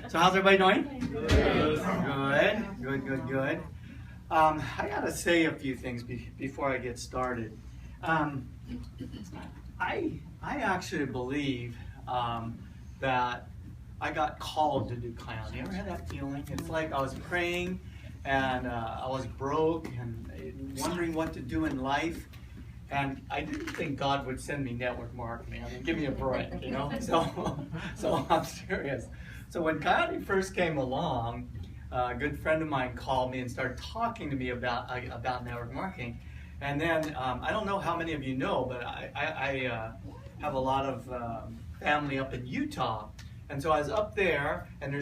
So how's everybody doing? Good. I gotta say a few things before I get started. I actually believe that I got called to do Kyani. You ever had that feeling? It's like I was praying and I was broke and wondering what to do in life. And I didn't think God would send me network marketing. I mean, give me a break, you know? So I'm serious. So when Kyani first came along, a good friend of mine called me and started talking to me about network marketing. And then, I don't know how many of you know, but I have a lot of family up in Utah. And so I was up there, and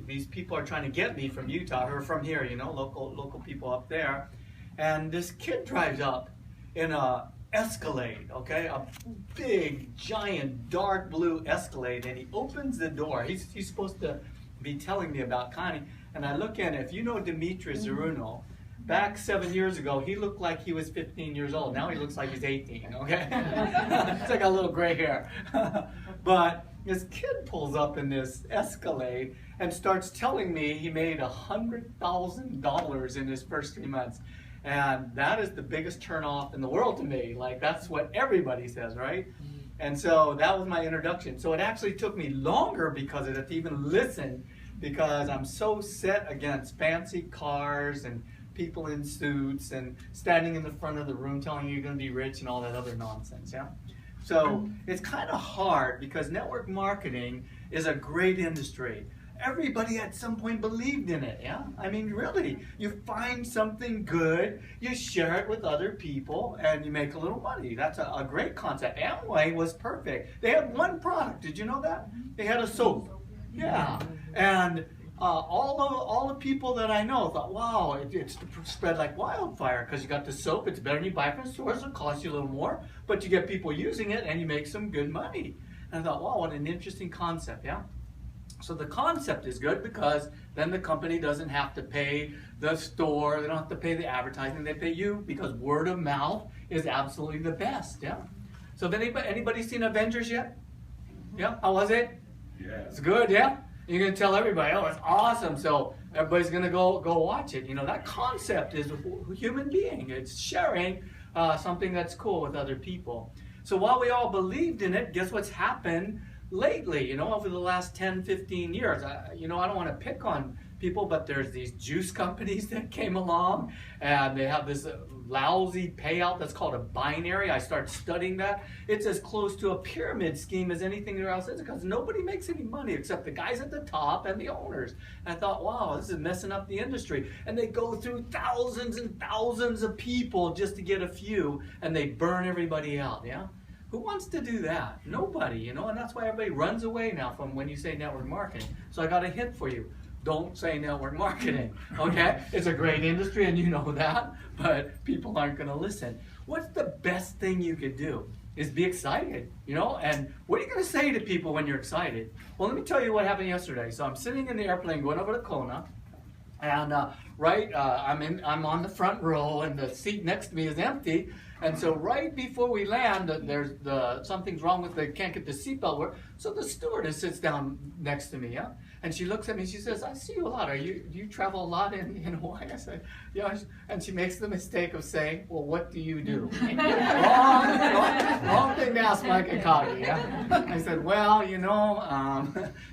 these people are trying to get me from Utah, or from here, you know, local people up there. And this kid drives up in a Escalade, okay, a big, giant, dark blue Escalade, and he opens the door. He's supposed to be telling me about Kyani, and I look in. If you know Dimitri Zaruno, back 7 years ago, he looked like he was 15 years old. Now he looks like he's 18, okay? He's like a little gray hair. But this kid pulls up in this Escalade and starts telling me he made $100,000 in his first 3 months. And that is the biggest turnoff in the world to me. Like, that's what everybody says, right? And so that was my introduction. So it actually took me longer because of it to even listen, because I'm so set against fancy cars and people in suits and standing in the front of the room telling you you're going to be rich and all that other nonsense, yeah? So it's kind of hard because network marketing is a great industry. Everybody at some point believed in it, yeah? I mean, really, you find something good, you share it with other people, and you make a little money. That's a great concept. Amway was perfect. They had one product. Did you know that? They had a soap. Yeah. And all the people that I know thought, wow, it's spread like wildfire because you got the soap. It's better than you buy from stores. It costs you a little more, but you get people using it, and you make some good money. And I thought, wow, what an interesting concept, yeah? So the concept is good because then the company doesn't have to pay the store, they don't have to pay the advertising, they pay you because word of mouth is absolutely the best, yeah? So have anybody seen Avengers yet? Yeah, how was it? Yeah. It's good, yeah? You're gonna tell everybody, oh, it's awesome, so everybody's gonna go watch it. You know, that concept is a human being. It's sharing something that's cool with other people. So while we all believed in it, guess what's happened lately, you know, over the last 10, 15 years? You know, I don't want to pick on people, but there's these juice companies that came along, and they have this lousy payout that's called a binary. I started studying that. It's as close to a pyramid scheme as anything else is because nobody makes any money except the guys at the top and the owners. And I thought, wow, this is messing up the industry. And they go through thousands and thousands of people just to get a few, and they burn everybody out, yeah? Who wants to do that? Nobody, you know, and that's why everybody runs away now from when you say network marketing. So I got a hint for you. Don't say network marketing, okay? It's a great industry and you know that, but people aren't gonna listen. What's the best thing you could do? Is be excited, you know? And what are you gonna say to people when you're excited? Well, let me tell you what happened yesterday. So I'm sitting in the airplane going over to Kona, and I'm on the front row, and the seat next to me is empty. And so right before we land, something's wrong with can't get the seatbelt work. So the stewardess sits down next to me, yeah, and she looks at me. She says, "I see you a lot. Do you travel a lot in Hawaii?" I said, "Yeah." And she makes the mistake of saying, "Well, what do you do?" wrong thing to ask Mike Akagi, yeah. I said, "Well, you know,"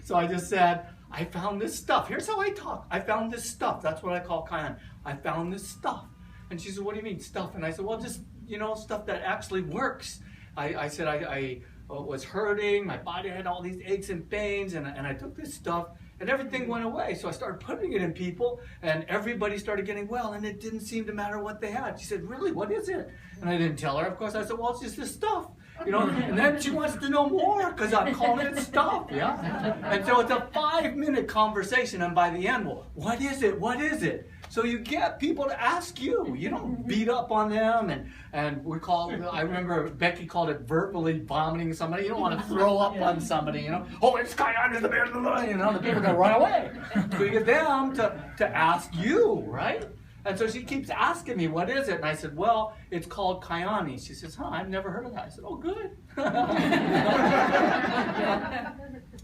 so I just said, I found this stuff. Here's how I talk. I found this stuff. That's what I call Kyani. I found this stuff. And she said, what do you mean, stuff? And I said, well, just, you know, stuff that actually works. I said I was hurting. My body had all these aches and pains. And I took this stuff, and everything went away. So I started putting it in people, and everybody started getting well. And it didn't seem to matter what they had. She said, really? What is it? And I didn't tell her. Of course, I said, well, it's just this stuff. You know, and then she wants to know more because I'm calling it stuff, yeah? And so it's a 5-minute conversation, and by the end, well, what is it? What is it? So you get people to ask you. You don't beat up on them, and I remember Becky called it verbally vomiting somebody. You don't want to throw up on somebody, you know. Oh, it's Kyani, the bear, you know, the people are going to run away. So you get them to ask you, right? And so she keeps asking me, what is it? And I said, well, it's called Kyani. She says, huh, I've never heard of that. I said, oh, good.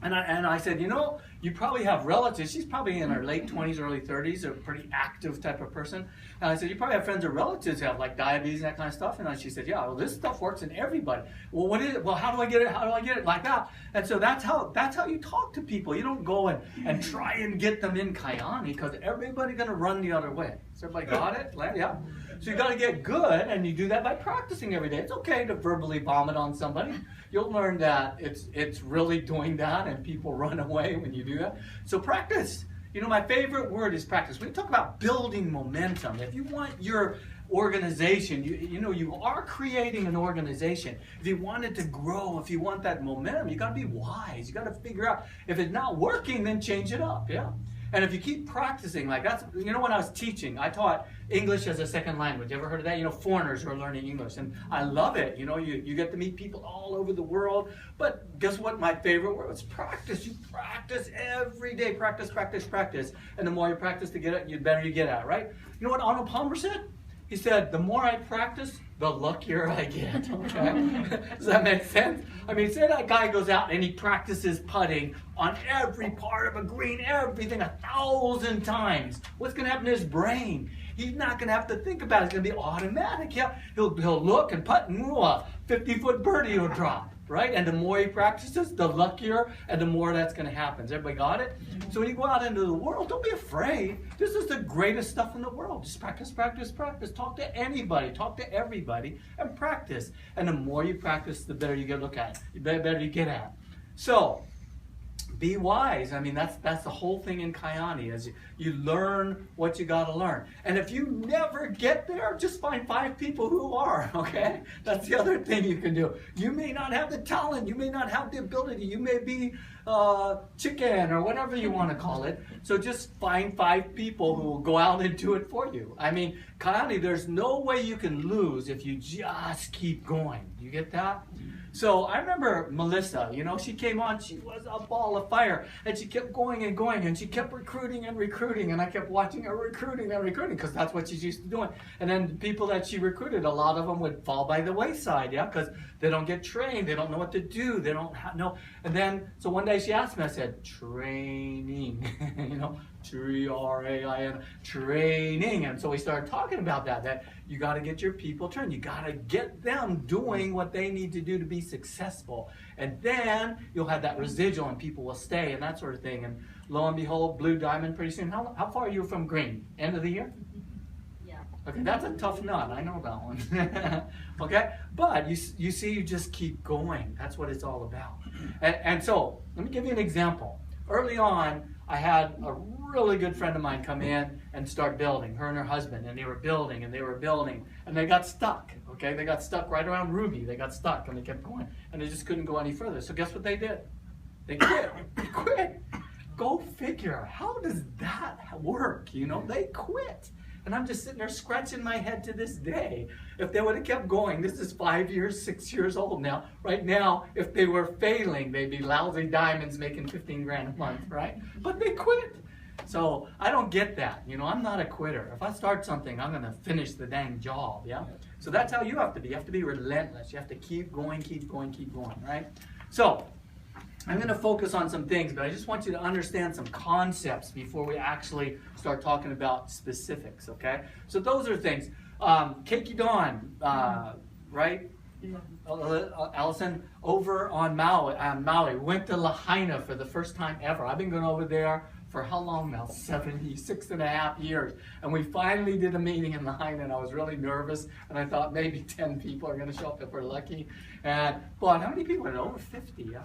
And I said, you know, you probably have relatives. She's probably in her late 20s, early 30s, a pretty active type of person. And I said, you probably have friends or relatives who have like diabetes and that kind of stuff. And she said, yeah, well, this stuff works in everybody. Well, what is it? Well, how do I get it? How do I get it? Like that. And so that's how you talk to people. You don't go and try and get them in Kyani, because everybody's going to run the other way. So everybody got it? Yeah. So you got to get good, and you do that by practicing every day. It's okay to verbally vomit on somebody. You'll learn that it's really doing that, and people run away when you do that. So practice. You know, my favorite word is practice. When you talk about building momentum, if you want your organization, you know, you are creating an organization. If you want it to grow, if you want that momentum, you got to be wise. You got to figure out, if it's not working, then change it up. Yeah. And if you keep practicing, like that's, you know, when I was teaching, I taught English as a second language. Ever heard of that? You know, foreigners who are learning English. And I love it. You know, you get to meet people all over the world. But guess what? My favorite word is practice. You practice every day. Practice, practice, practice. And the more you practice to get it, the better you get at it, right? You know what Arnold Palmer said? He said, the more I practice, the luckier I get. Okay? Does that make sense? I mean, say that guy goes out and he practices putting on every part of a green, everything 1,000 times. What's going to happen to his brain? He's not going to have to think about it. It's going to be automatic. Yeah, he'll look and putt, and a 50-foot birdie will drop. Right? And the more he practices, the luckier and the more that's going to happen. Has everybody got it? So when you go out into the world, don't be afraid. This is the greatest stuff in the world. Just practice, practice, practice. Talk to anybody. Talk to everybody and practice. And the more you practice, the better you get look at. The better you get at. So be wise. I mean, that's the whole thing in Kyani, is you learn what you got to learn. And if you never get there, just find 5 people who are, okay? That's the other thing you can do. You may not have the talent. You may not have the ability. You may be chicken or whatever you want to call it. So just find 5 people who will go out and do it for you. I mean, Kyani, there's no way you can lose if you just keep going. You get that? So I remember Melissa, you know, she came on, she was a ball of fire, and she kept going and going, and she kept recruiting and recruiting, and I kept watching her recruiting and recruiting, because that's what she's used to doing. And then the people that she recruited, a lot of them would fall by the wayside, yeah, because they don't get trained, they don't know what to do, they don't know. And then, so one day she asked me, I said, training, you know, T-R-A-I-N, training. And so we started talking about that you got to get your people trained. You got to get them doing what they need to do to be successful. And then you'll have that residual and people will stay and that sort of thing. And lo and behold, blue diamond pretty soon. How far are you from green? End of the year? Yeah. Okay, that's a tough nut. I know that one. Okay? But you see, you just keep going. That's what it's all about. And so, let me give you an example. Early on, I had a really good friend of mine come in and start building, her and her husband, and they were building, and they were building, and they got stuck, okay? They got stuck right around Ruby. They got stuck, and they kept going, and they just couldn't go any further. So guess what they did? They quit. They quit. Go figure. How does that work? You know, they quit. And I'm just sitting there scratching my head to this day. If they would have kept going, this is 5 years, 6 years old now. Right now, if they were failing, they'd be lousy diamonds making 15 grand a month, right? But they quit. So I don't get that. You know, I'm not a quitter. If I start something, I'm going to finish the dang job, yeah? So that's how you have to be. You have to be relentless. You have to keep going, keep going, keep going, right? So I'm going to focus on some things, but I just want you to understand some concepts before we actually start talking about specifics, okay? So those are things. Keiki Dawn, right? Allison, over on Maui, went to Lahaina for the first time ever. I've been going over there for how long now? 76.5 years. And we finally did a meeting in Lahaina, and I was really nervous, and I thought maybe 10 people are going to show up if we're lucky. But how many people are there? Over 50, yeah?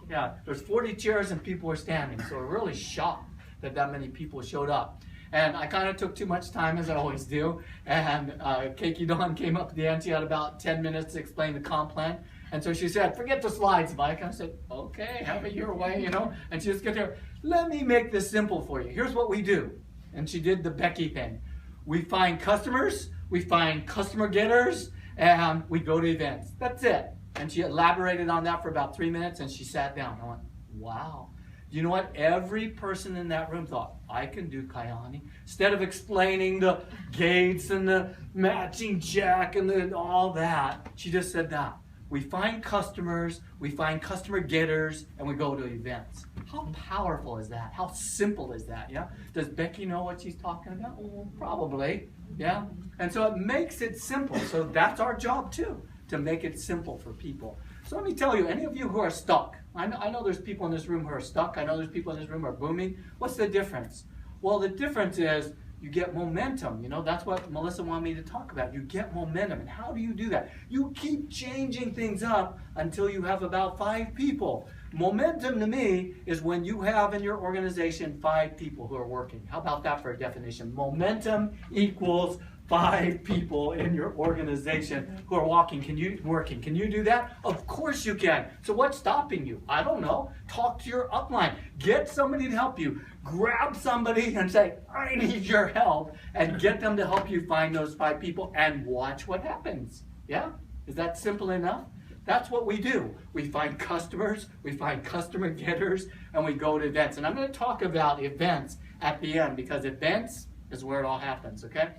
Yeah, there's 40 chairs and people were standing, so we're really shocked that many people showed up. And I kind of took too much time, as I always do, and Keiki Dawn came up at the end. She had about 10 minutes to explain the comp plan. And so she said, forget the slides, Mike. And I said, okay, have it your way, you know. And she just got there, let me make this simple for you. Here's what we do. And she did the Becky thing. We find customers, we find customer getters, and we go to events. That's it. And she elaborated on that for about 3 minutes, and she sat down. I went, wow. You know what? Every person in that room thought, I can do Kyani. Instead of explaining the gates and the matching jack and all that, she just said that. We find customers, we find customer getters, and we go to events. How powerful is that? How simple is that? Yeah. Does Becky know what she's talking about? Well, probably. Yeah. And so it makes it simple. So that's our job too, to make it simple for people. So let me tell you, any of you who are stuck, I know there's people in this room who are stuck. I know there's people in this room who are booming. What's the difference? Well, the difference is you get momentum. You know, that's what Melissa wanted me to talk about. You get momentum. And how do you do that? You keep changing things up until you have about 5 people. Momentum to me is when you have in your organization 5 people who are working. How about that for a definition? Momentum equals 5 people in your organization who are working. Can you do that? Of course you can. So what's stopping you? I don't know. Talk to your upline. Get somebody to help you. Grab somebody and say, I need your help, and get them to help you find those 5 people and watch what happens. Yeah? Is that simple enough? That's what we do. We find customers, we find customer getters, and we go to events. And I'm going to talk about events at the end, because events is where it all happens, okay?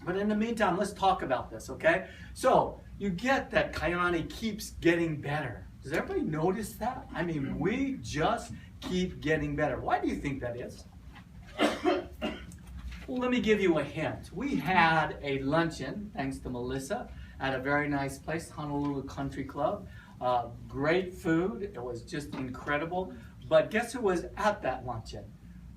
But in the meantime, let's talk about this, okay? So, you get that Kyani keeps getting better. Does everybody notice that? I mean, we just keep getting better. Why do you think that is? Well, let me give you a hint. We had a luncheon, thanks to Melissa, at a very nice place, Honolulu Country Club. Great food. It was just incredible. But guess who was at that luncheon?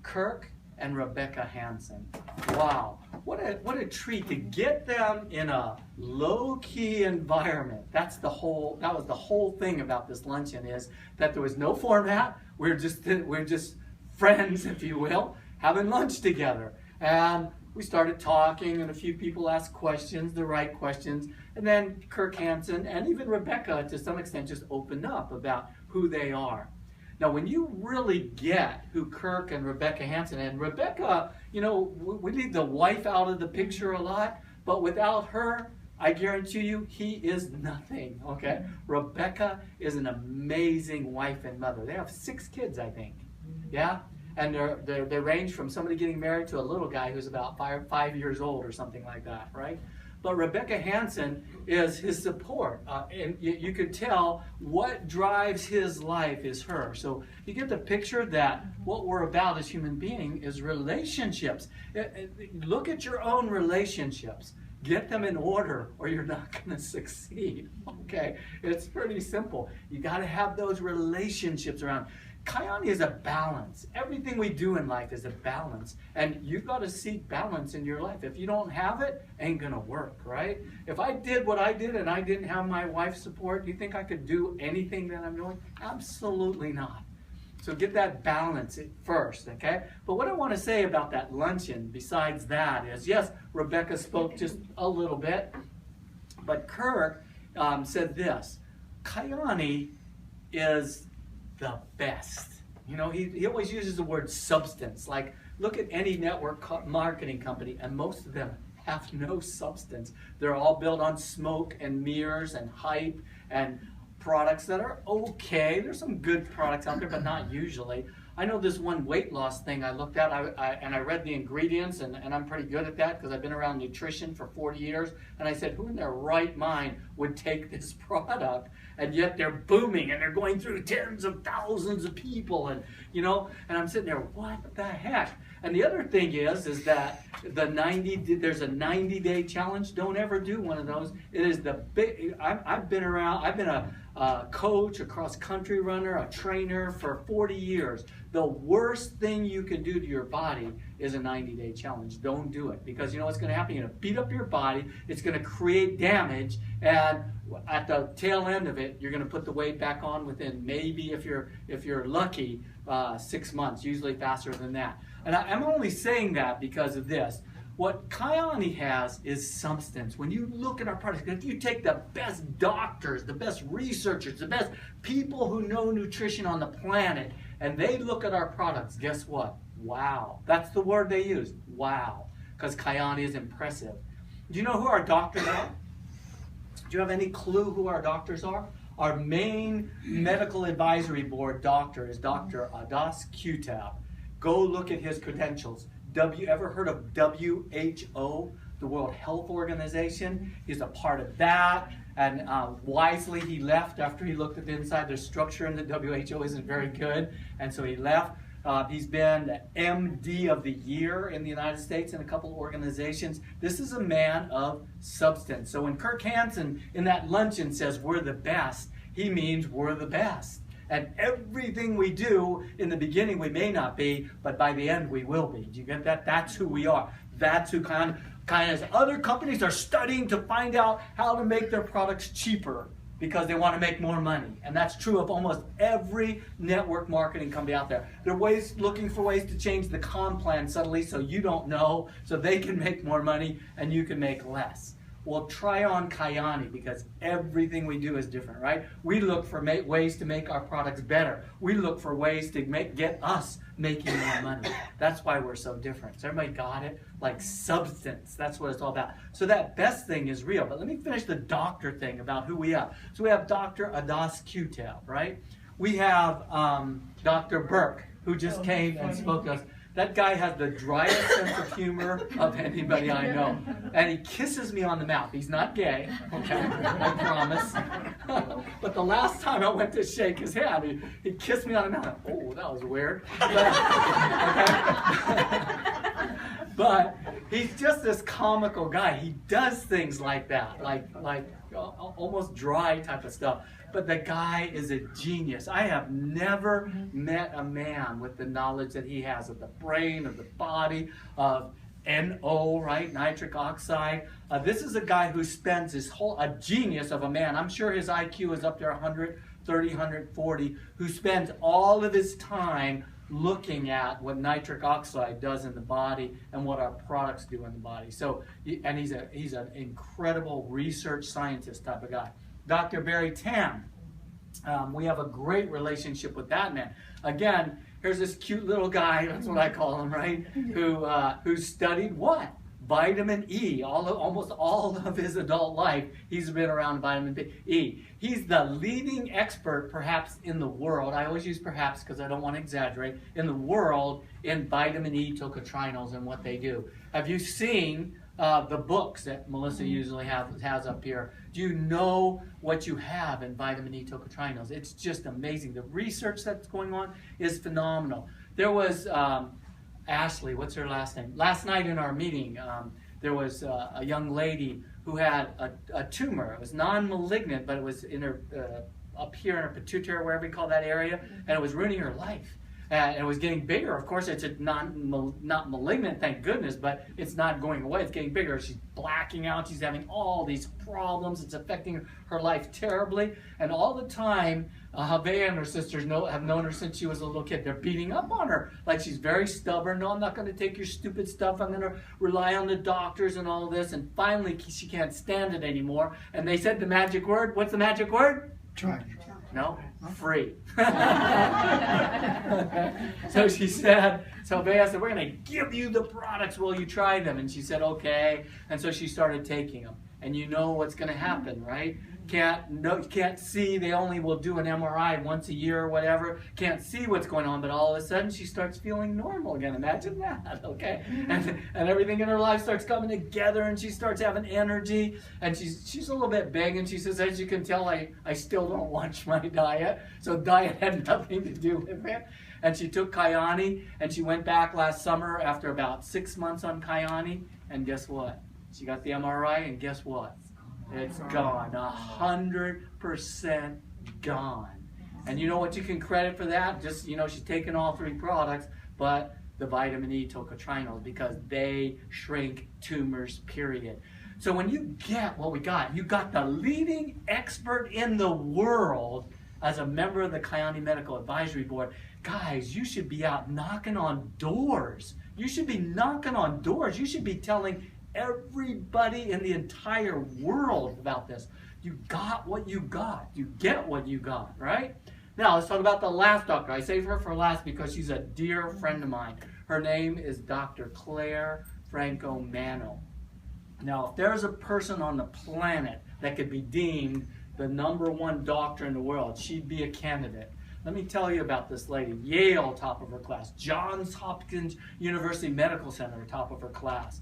Kirk and Rebecca Hansen. Wow, what a treat to get them in a low-key environment. That was the whole thing about this luncheon, is that there was no format. We're just friends, if you will, having lunch together. And we started talking, and a few people asked questions, the right questions, and then Kirk Hansen and even Rebecca, to some extent, just opened up about who they are. Now, when you really get who Kirk and Rebecca Hansen, and Rebecca, you know, we leave the wife out of the picture a lot, but without her, I guarantee you, he is nothing, okay? Rebecca is an amazing wife and mother. They have 6 kids, I think, yeah? And they range from somebody getting married to a little guy who's about 5 years old or something like that, right? But Rebecca Hansen is his support. And you could tell what drives his life is her. So you get the picture that what we're about as human beings is relationships. Look at your own relationships. Get them in order or you're not going to succeed. Okay? It's pretty simple. You got to have those relationships around. Kyani is a balance. Everything we do in life is a balance. And you've got to seek balance in your life. If you don't have it, it ain't going to work, right? If I did what I did and I didn't have my wife's support, do you think I could do anything that I'm doing? Absolutely not. So get that balance first, okay? But what I want to say about that luncheon, besides that, is yes, Rebecca spoke just a little bit, but Kirk said this: Kyani is the best. You know, he always uses the word substance. Like, look at any network marketing company, and most of them have no substance. They're all built on smoke and mirrors and hype and products that are okay. There's some good products out there, but not usually. I know this one weight loss thing I looked at, and I read the ingredients, and I'm pretty good at that because I've been around nutrition for 40 years, and I said, who in their right mind would take this product? And yet they're booming, and they're going through tens of thousands of people, and you know, and I'm sitting there, what the heck? And the other thing is that there's a 90-day challenge. Don't ever do one of those. It is the big. I've been a coach, a cross-country runner, a trainer for 40 years. The worst thing you can do to your body is a 90-day challenge. Don't do it, because you know what's going to happen? You're going to beat up your body. It's going to create damage, and at the tail end of it, you're going to put the weight back on within maybe, if you're lucky, 6 months. Usually faster than that. And I'm only saying that because of this. What Kyani has is substance. When you look at our products, if you take the best doctors, the best researchers, the best people who know nutrition on the planet, and they look at our products, guess what? Wow. That's the word they use. Wow. Because Kyani is impressive. Do you know who our doctors are? Do you have any clue who our doctors are? Our main medical advisory board doctor is Dr. Adas Kutab. Go look at his credentials. Ever heard of WHO, the World Health Organization? He's a part of that. And wisely he left after he looked at the inside. The structure in the WHO isn't very good, and so he left. He's been the MD of the Year in the United States in a couple of organizations. This is a man of substance. So when Kirk Hansen in that luncheon says we're the best, he means we're the best. And everything we do, in the beginning we may not be, but by the end we will be. Do you get that? That's who we are. That's who Kyani is. Other companies are studying to find out how to make their products cheaper because they want to make more money. And that's true of almost every network marketing company out there. They're looking for ways to change the comp plan subtly so you don't know, so they can make more money and you can make less. Well, try on Kyani, because everything we do is different, right? We look for ways to make our products better. We look for ways to get us making more money. That's why we're so different. So everybody got it? Like substance. That's what it's all about. So that best thing is real. But let me finish the doctor thing about who we have. So we have Dr. Adas Qtel, right? We have Dr. Burke, who just came and spoke to us. That guy has the driest sense of humor of anybody I know. And he kisses me on the mouth. He's not gay, okay? I promise. But the last time I went to shake his hand, he kissed me on the mouth. Oh, that was weird. But he's just this comical guy. He does things like that, like almost dry type of stuff. But the guy is a genius. I have never met a man with the knowledge that he has of the brain, of the body, of NO, right? Nitric oxide. This is a guy who spends a genius of a man. I'm sure his IQ is up there 130, 140, who spends all of his time looking at what nitric oxide does in the body and what our products do in the body. So, and he's an incredible research scientist type of guy. Dr. Barry Tam, we have a great relationship with that man. Again, here's this cute little guy, that's what I call him, right? Who studied what? Vitamin E. Almost all of his adult life, he's been around vitamin E. He's the leading expert, perhaps in the world, I always use perhaps because I don't want to exaggerate, in the world in vitamin E tocotrienols and what they do. Have you seen the books that Melissa usually has up here? Do you know what you have in vitamin E tocotrienols? It's just amazing. The research that's going on is phenomenal. There was Ashley, what's her last name? Last night in our meeting, there was a young lady who had a tumor. It was non-malignant, but it was in her up here in her pituitary, wherever you call that area, and it was ruining her life. And it was getting bigger. Of course, it's not malignant, thank goodness, but it's not going away. It's getting bigger. She's blacking out. She's having all these problems. It's affecting her life terribly. And all the time, Havea and her sisters have known her since she was a little kid. They're beating up on her. Like, she's very stubborn. No, I'm not going to take your stupid stuff. I'm going to rely on the doctors and all this. And finally, she can't stand it anymore. And they said the magic word. What's the magic word? Try. No? Free. So she said, so Bea said, we're going to give you the products while you try them. And she said, okay. And so she started taking them. And you know what's going to happen, right? Can't see. They only will do an MRI once a year or whatever. Can't see what's going on, but all of a sudden she starts feeling normal again. Imagine that, okay? And everything in her life starts coming together, and she starts having energy. And she's a little bit big, and she says, as you can tell, I still don't watch my diet. So diet had nothing to do with it. And she took Kyani, and she went back last summer after about 6 months on Kyani, and guess what? She got the MRI, and guess what? It's gone. 100% gone. And you know what you can credit for that? Just, she's taken all 3 products, but the vitamin E tocotrienols, because they shrink tumors, period. So when you get what we got, you got the leading expert in the world as a member of the Kyani Medical Advisory Board. Guys, you should be out knocking on doors. You should be knocking on doors. You should be telling everybody in the entire world about this. You got what you got. You get what you got, right? Now, let's talk about the last doctor. I save her for last because she's a dear friend of mine. Her name is Dr. Claire Franco-Mano. Now, if there's a person on the planet that could be deemed the #1 doctor in the world, she'd be a candidate. Let me tell you about this lady. Yale, top of her class. Johns Hopkins University Medical Center, top of her class.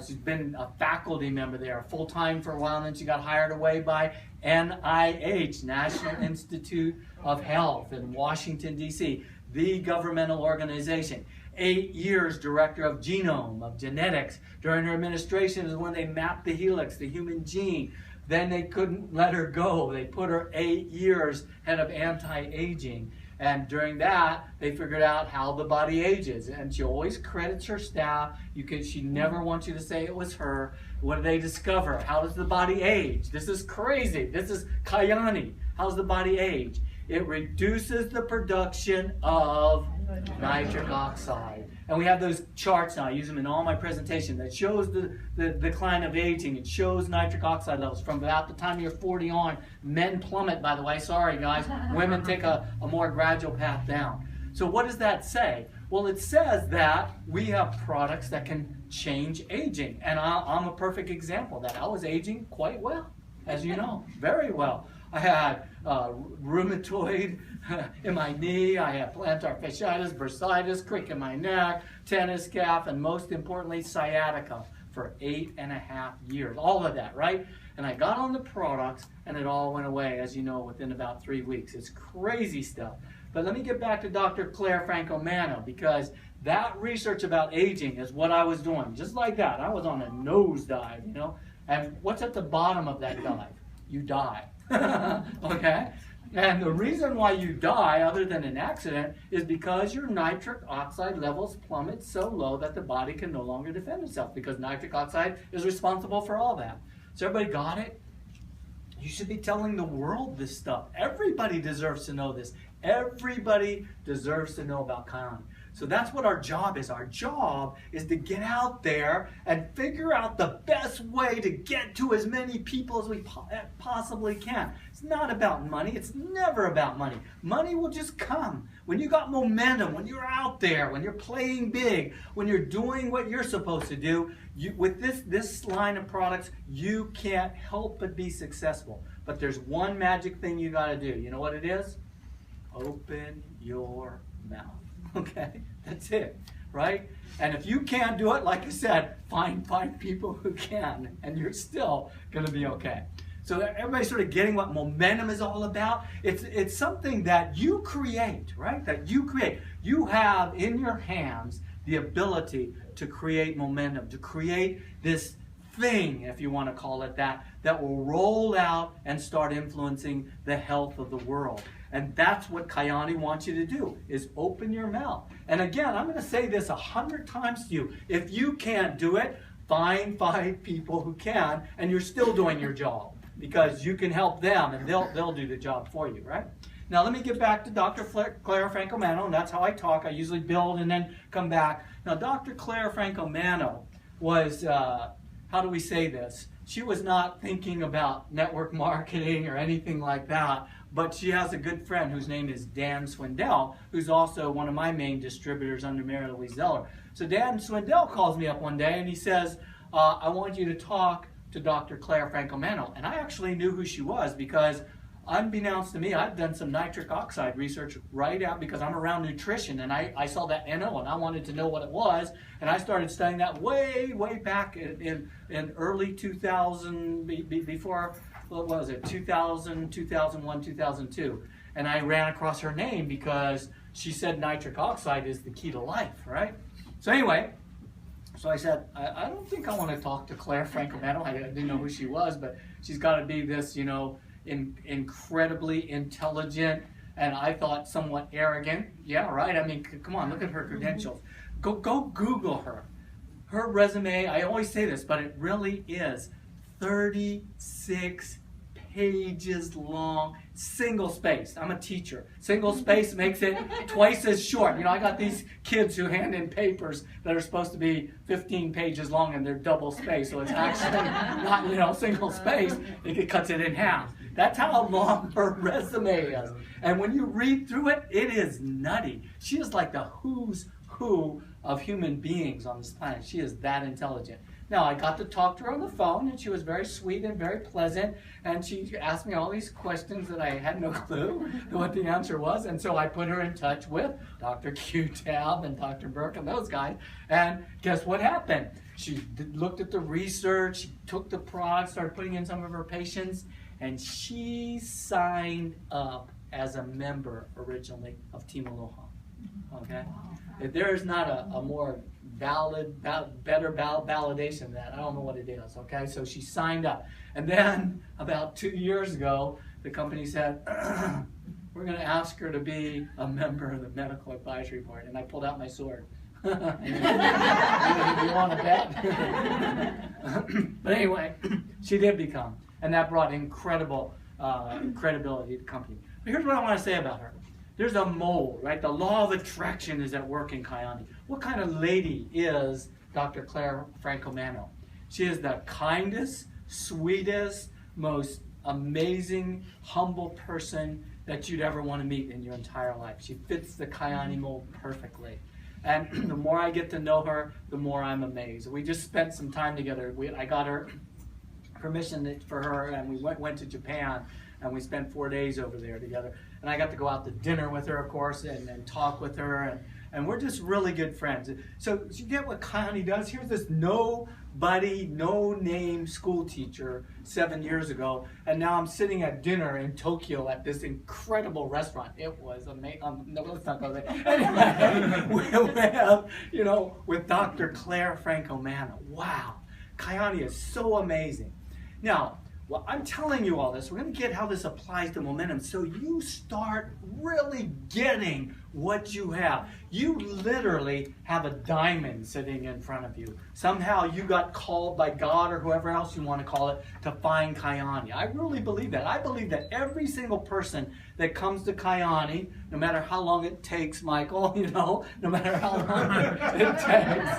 She's been a faculty member there, full-time for a while, and then she got hired away by NIH, National Institute of Health in Washington, D.C., the governmental organization. 8 years director of genome, of genetics. During her administration is when they mapped the helix, the human gene. Then they couldn't let her go. They put her 8 years head of anti-aging. And during that, they figured out how the body ages. And she always credits her staff. She never wants you to say it was her. What do they discover? How does the body age? This is crazy. This is Kyani. How does the body age? It reduces the production of nitric oxide. And we have those charts now. I use them in all my presentations. That shows the decline of aging. It shows nitric oxide levels from about the time you're 40 on. Men plummet, by the way. Sorry, guys. Women take a more gradual path down. So what does that say? Well, it says that we have products that can change aging. And I'm a perfect example of that. I was aging quite well, as you know, very well. I had rheumatoid in my knee, I had plantar fasciitis, bursitis, crick in my neck, tennis calf, and most importantly, sciatica for 8.5 years. All of that, right? And I got on the products, and it all went away, as you know, within about 3 weeks. It's crazy stuff. But let me get back to Dr. Claire Franco-Manno, because that research about aging is what I was doing. Just like that. I was on a nosedive, you know. And what's at the bottom of that dive? You die. Okay? And the reason why you die, other than an accident, is because your nitric oxide levels plummet so low that the body can no longer defend itself, because nitric oxide is responsible for all that. So everybody got it? You should be telling the world this stuff. Everybody deserves to know this. Everybody deserves to know about Kyani. So that's what our job is. Our job is to get out there and figure out the best way to get to as many people as we possibly can. It's not about money. It's never about money. Money will just come. When you got momentum, when you're out there, when you're playing big, when you're doing what you're supposed to do, with this line of products, you can't help but be successful. But there's one magic thing you got to do. You know what it is? Open your mouth. Okay, that's it, right? And if you can't do it, like I said, find 5 people who can, and you're still going to be okay. So everybody's sort of getting what momentum is all about. It's something that you create, right? That you create. You have in your hands the ability to create momentum, to create this thing, if you want to call it that will roll out and start influencing the health of the world. And that's what Kyani wants you to do, is open your mouth. And again, I'm going to say this 100 times to you. If you can't do it, find 5 people who can, and you're still doing your job, because you can help them, and they'll do the job for you, right? Now, let me get back to Dr. Claire Franco-Manno, and that's how I talk. I usually build and then come back. Now, Dr. Claire Franco-Manno was, how do we say this? She was not thinking about network marketing or anything like that, but she has a good friend whose name is Dan Swindell, who's also one of my main distributors under Mary Louise Zeller. So Dan Swindell calls me up one day and he says, I want you to talk to Dr. Claire Franco-Manno. And I actually knew who she was, because unbeknownst to me, I've done some nitric oxide research right out, because I'm around nutrition, and I saw that NO, and I wanted to know what it was, and I started studying that way back in early 2000, before, what was it, 2000, 2001, 2002. And I ran across her name because she said nitric oxide is the key to life, right? So anyway, so I said, I don't think I want to talk to Claire Franco-Manno. I didn't know who she was, but she's got to be this, you know, incredibly intelligent, and I thought somewhat arrogant. Yeah, right? I mean, come on, look at her credentials. Go Google her. Her resume, I always say this, but it really is 36 pages long, single spaced. I'm a teacher. Single space makes it twice as short. You know, I got these kids who hand in papers that are supposed to be 15 pages long, and they're double spaced, so it's actually not, you know, single spaced. It cuts it in half. That's how long her resume is. And when you read through it, it is nutty. She is like the who's who of human beings on this planet. She is that intelligent. Now, I got to talk to her on the phone, and she was very sweet and very pleasant, and she asked me all these questions that I had no clue what the answer was, and so I put her in touch with Dr. Q-Tab and Dr. Burke and those guys, and guess what happened? She looked at the research, she took the products, started putting in some of her patients, and she signed up as a member originally of Team Aloha. Okay? If there is not a more better validation than that, I don't know what it is. Okay? So she signed up. And then about 2 years ago, the company said, we're going to ask her to be a member of the medical advisory board. And I pulled out my sword. You want to bet? But anyway, she did become. And that brought incredible credibility to the company. But here's what I want to say about her. There's a mold, right? The law of attraction is at work in Kyani. What kind of lady is Dr. Claire Francomano? She is the kindest, sweetest, most amazing, humble person that you'd ever want to meet in your entire life. She fits the Kyani mold perfectly. And the more I get to know her, the more I'm amazed. We just spent some time together. I got her permission for her, and we went to Japan, and we spent 4 days over there together. And I got to go out to dinner with her, of course, and talk with her, and we're just really good friends. So you get what Kyani does? Here's this nobody, no-name school teacher 7 years ago, and now I'm sitting at dinner in Tokyo at this incredible restaurant. It was amazing. No, let's not go there. Anyway, with Dr. Claire Francomano. Wow, Kyani is so amazing. Now, well, I'm telling you all this. We're going to get how this applies to momentum so you start really getting what you have. You literally have a diamond sitting in front of you. Somehow you got called by God or whoever else you want to call it to find Kyani. I really believe that. I believe that every single person that comes to Kyani, no matter how long it takes, Michael, no matter how long it takes,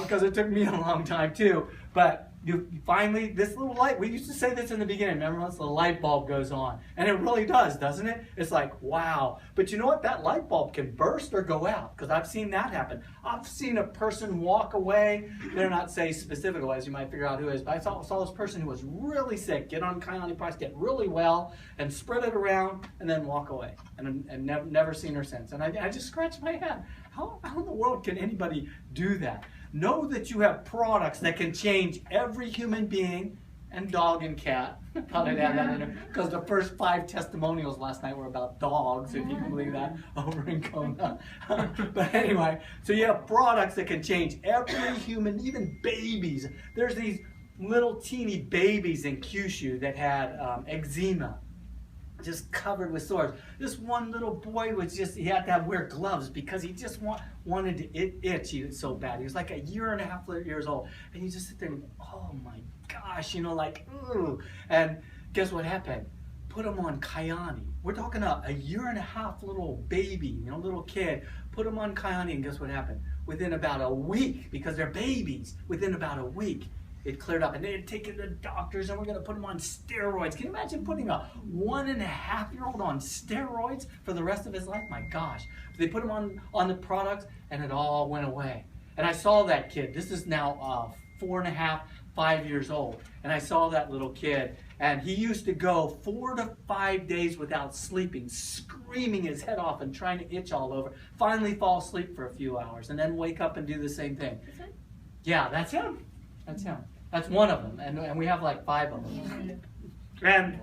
because it took me a long time too, but you finally, this little light, we used to say this in the beginning, remember, once the light bulb goes on. And it really does, doesn't it? It's like, wow. But you know what? That light bulb can burst or go out, because I've seen that happen. I've seen a person walk away. They're not say specific ways, you might figure out who it is, but I saw this person who was really sick, get on Kyani Price, get really well, and spread it around, and then walk away. And never seen her since. And I just scratched my head. How in the world can anybody do that? Know that you have products that can change every human being and dog and cat. Thought I'd add that in there, because the first 5 testimonials last night were about dogs, if you can believe that, over in Kona. But anyway, so you have products that can change every human, even babies. There's these little teeny babies in Kyushu that had eczema, just covered with sores. This one little boy he had to wear gloves because he just wanted to itch so bad. He was like 1.5 years old. And you just sit there and go, oh my gosh, ooh. And guess what happened? Put him on Kyani. We're talking a 1.5 year little baby, little kid. Put him on Kyani, and guess what happened? Within about a week, because they're babies, within about a week, it cleared up, and they had taken the doctors, and we're going to put him on steroids. Can you imagine putting a 1.5-year-old on steroids for the rest of his life? My gosh. They put him on the products, and it all went away. And I saw that kid. This is now 4.5, 5 years old. And I saw that little kid, and he used to go 4 to 5 days without sleeping, screaming his head off and trying to itch all over. Finally fall asleep for a few hours, and then wake up and do the same thing. Yeah, that's him. That's him. That's one of them, and we have like 5 of them. And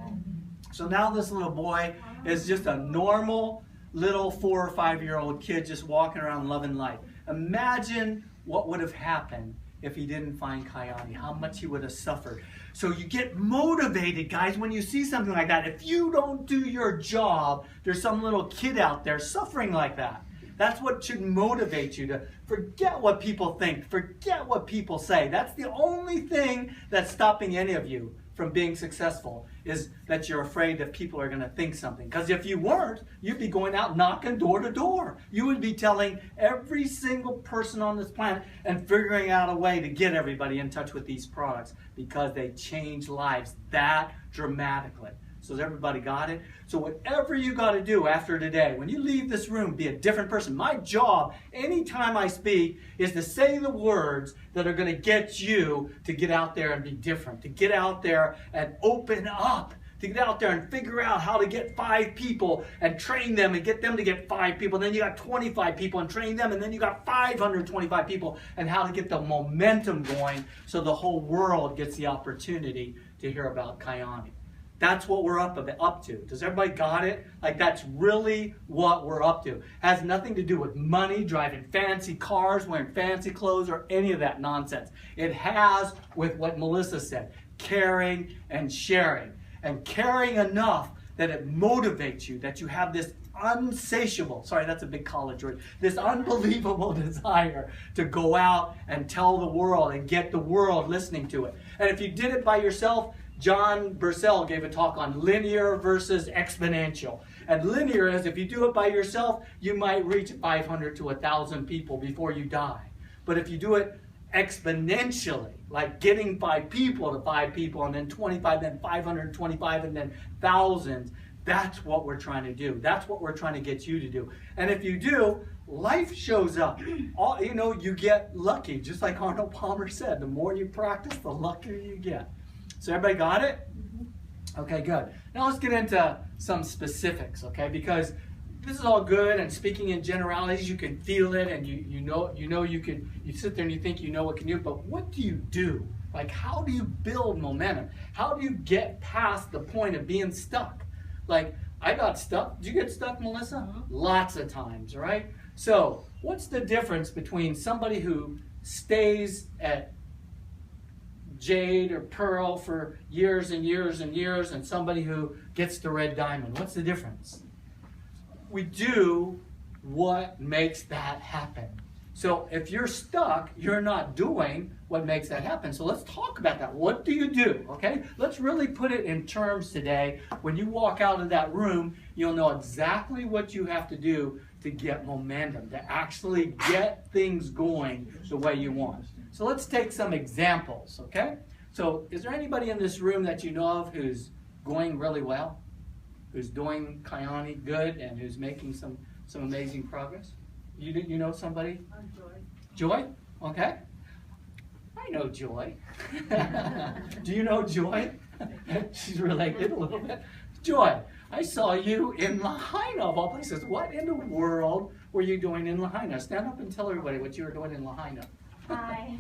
so now this little boy is just a normal little 4 or 5-year-old kid just walking around loving life. Imagine what would have happened if he didn't find Kyani, how much he would have suffered. So you get motivated, guys, when you see something like that. If you don't do your job, there's some little kid out there suffering like that. That's what should motivate you to forget what people think, forget what people say. That's the only thing that's stopping any of you from being successful, is that you're afraid that people are going to think something. Because if you weren't, you'd be going out knocking door to door. You would be telling every single person on this planet and figuring out a way to get everybody in touch with these products, because they change lives that dramatically. So has everybody got it? So whatever you got to do after today, when you leave this room, be a different person. My job, anytime I speak, is to say the words that are going to get you to get out there and be different, to get out there and open up, to get out there and figure out how to get 5 people and train them and get them to get 5 people. And then you got 25 people and train them. And then you got 525 people and how to get the momentum going so the whole world gets the opportunity to hear about Kyani. That's what we're up to. Does everybody got it? Like, that's really what we're up to. Has nothing to do with money, driving fancy cars, wearing fancy clothes, or any of that nonsense. It has with what Melissa said, caring and sharing. And caring enough that it motivates you, that you have this unsatiable, sorry, that's a big college word, this unbelievable desire to go out and tell the world and get the world listening to it. And if you did it by yourself, John Bursell gave a talk on linear versus exponential. And linear is, if you do it by yourself, you might reach 500 to 1,000 people before you die. But if you do it exponentially, like getting 5 people to 5 people, and then 25, then 525, and then thousands, that's what we're trying to do. That's what we're trying to get you to do. And if you do, life shows up. You get lucky, just like Arnold Palmer said. The more you practice, the luckier you get. So everybody got it? Okay, good. Now let's get into some specifics, okay? Because this is all good, and speaking in generalities, you can feel it, and you sit there and you think you know what can do, but what do you do? Like, how do you build momentum? How do you get past the point of being stuck? Like, I got stuck. Did you get stuck, Melissa? Lots of times, right? So, what's the difference between somebody who stays at jade or pearl for years and years and years and somebody who gets the red diamond? What's the difference? We do what makes that happen. So if you're stuck, you're not doing what makes that happen. So let's talk about that. What do you do? Okay? Let's really put it in terms today. When you walk out of that room, you'll know exactly what you have to do to get momentum, to actually get things going the way you want. So let's take some examples, okay? So is there anybody in this room that you know of who's going really well? Who's doing Kyani good and who's making some amazing progress? You know somebody? Joy. Joy? Okay. I know Joy. Do you know Joy? She's related a little bit. Joy, I saw you in Lahaina of all places. What in the world were you doing in Lahaina? Stand up and tell everybody what you were doing in Lahaina. Hi.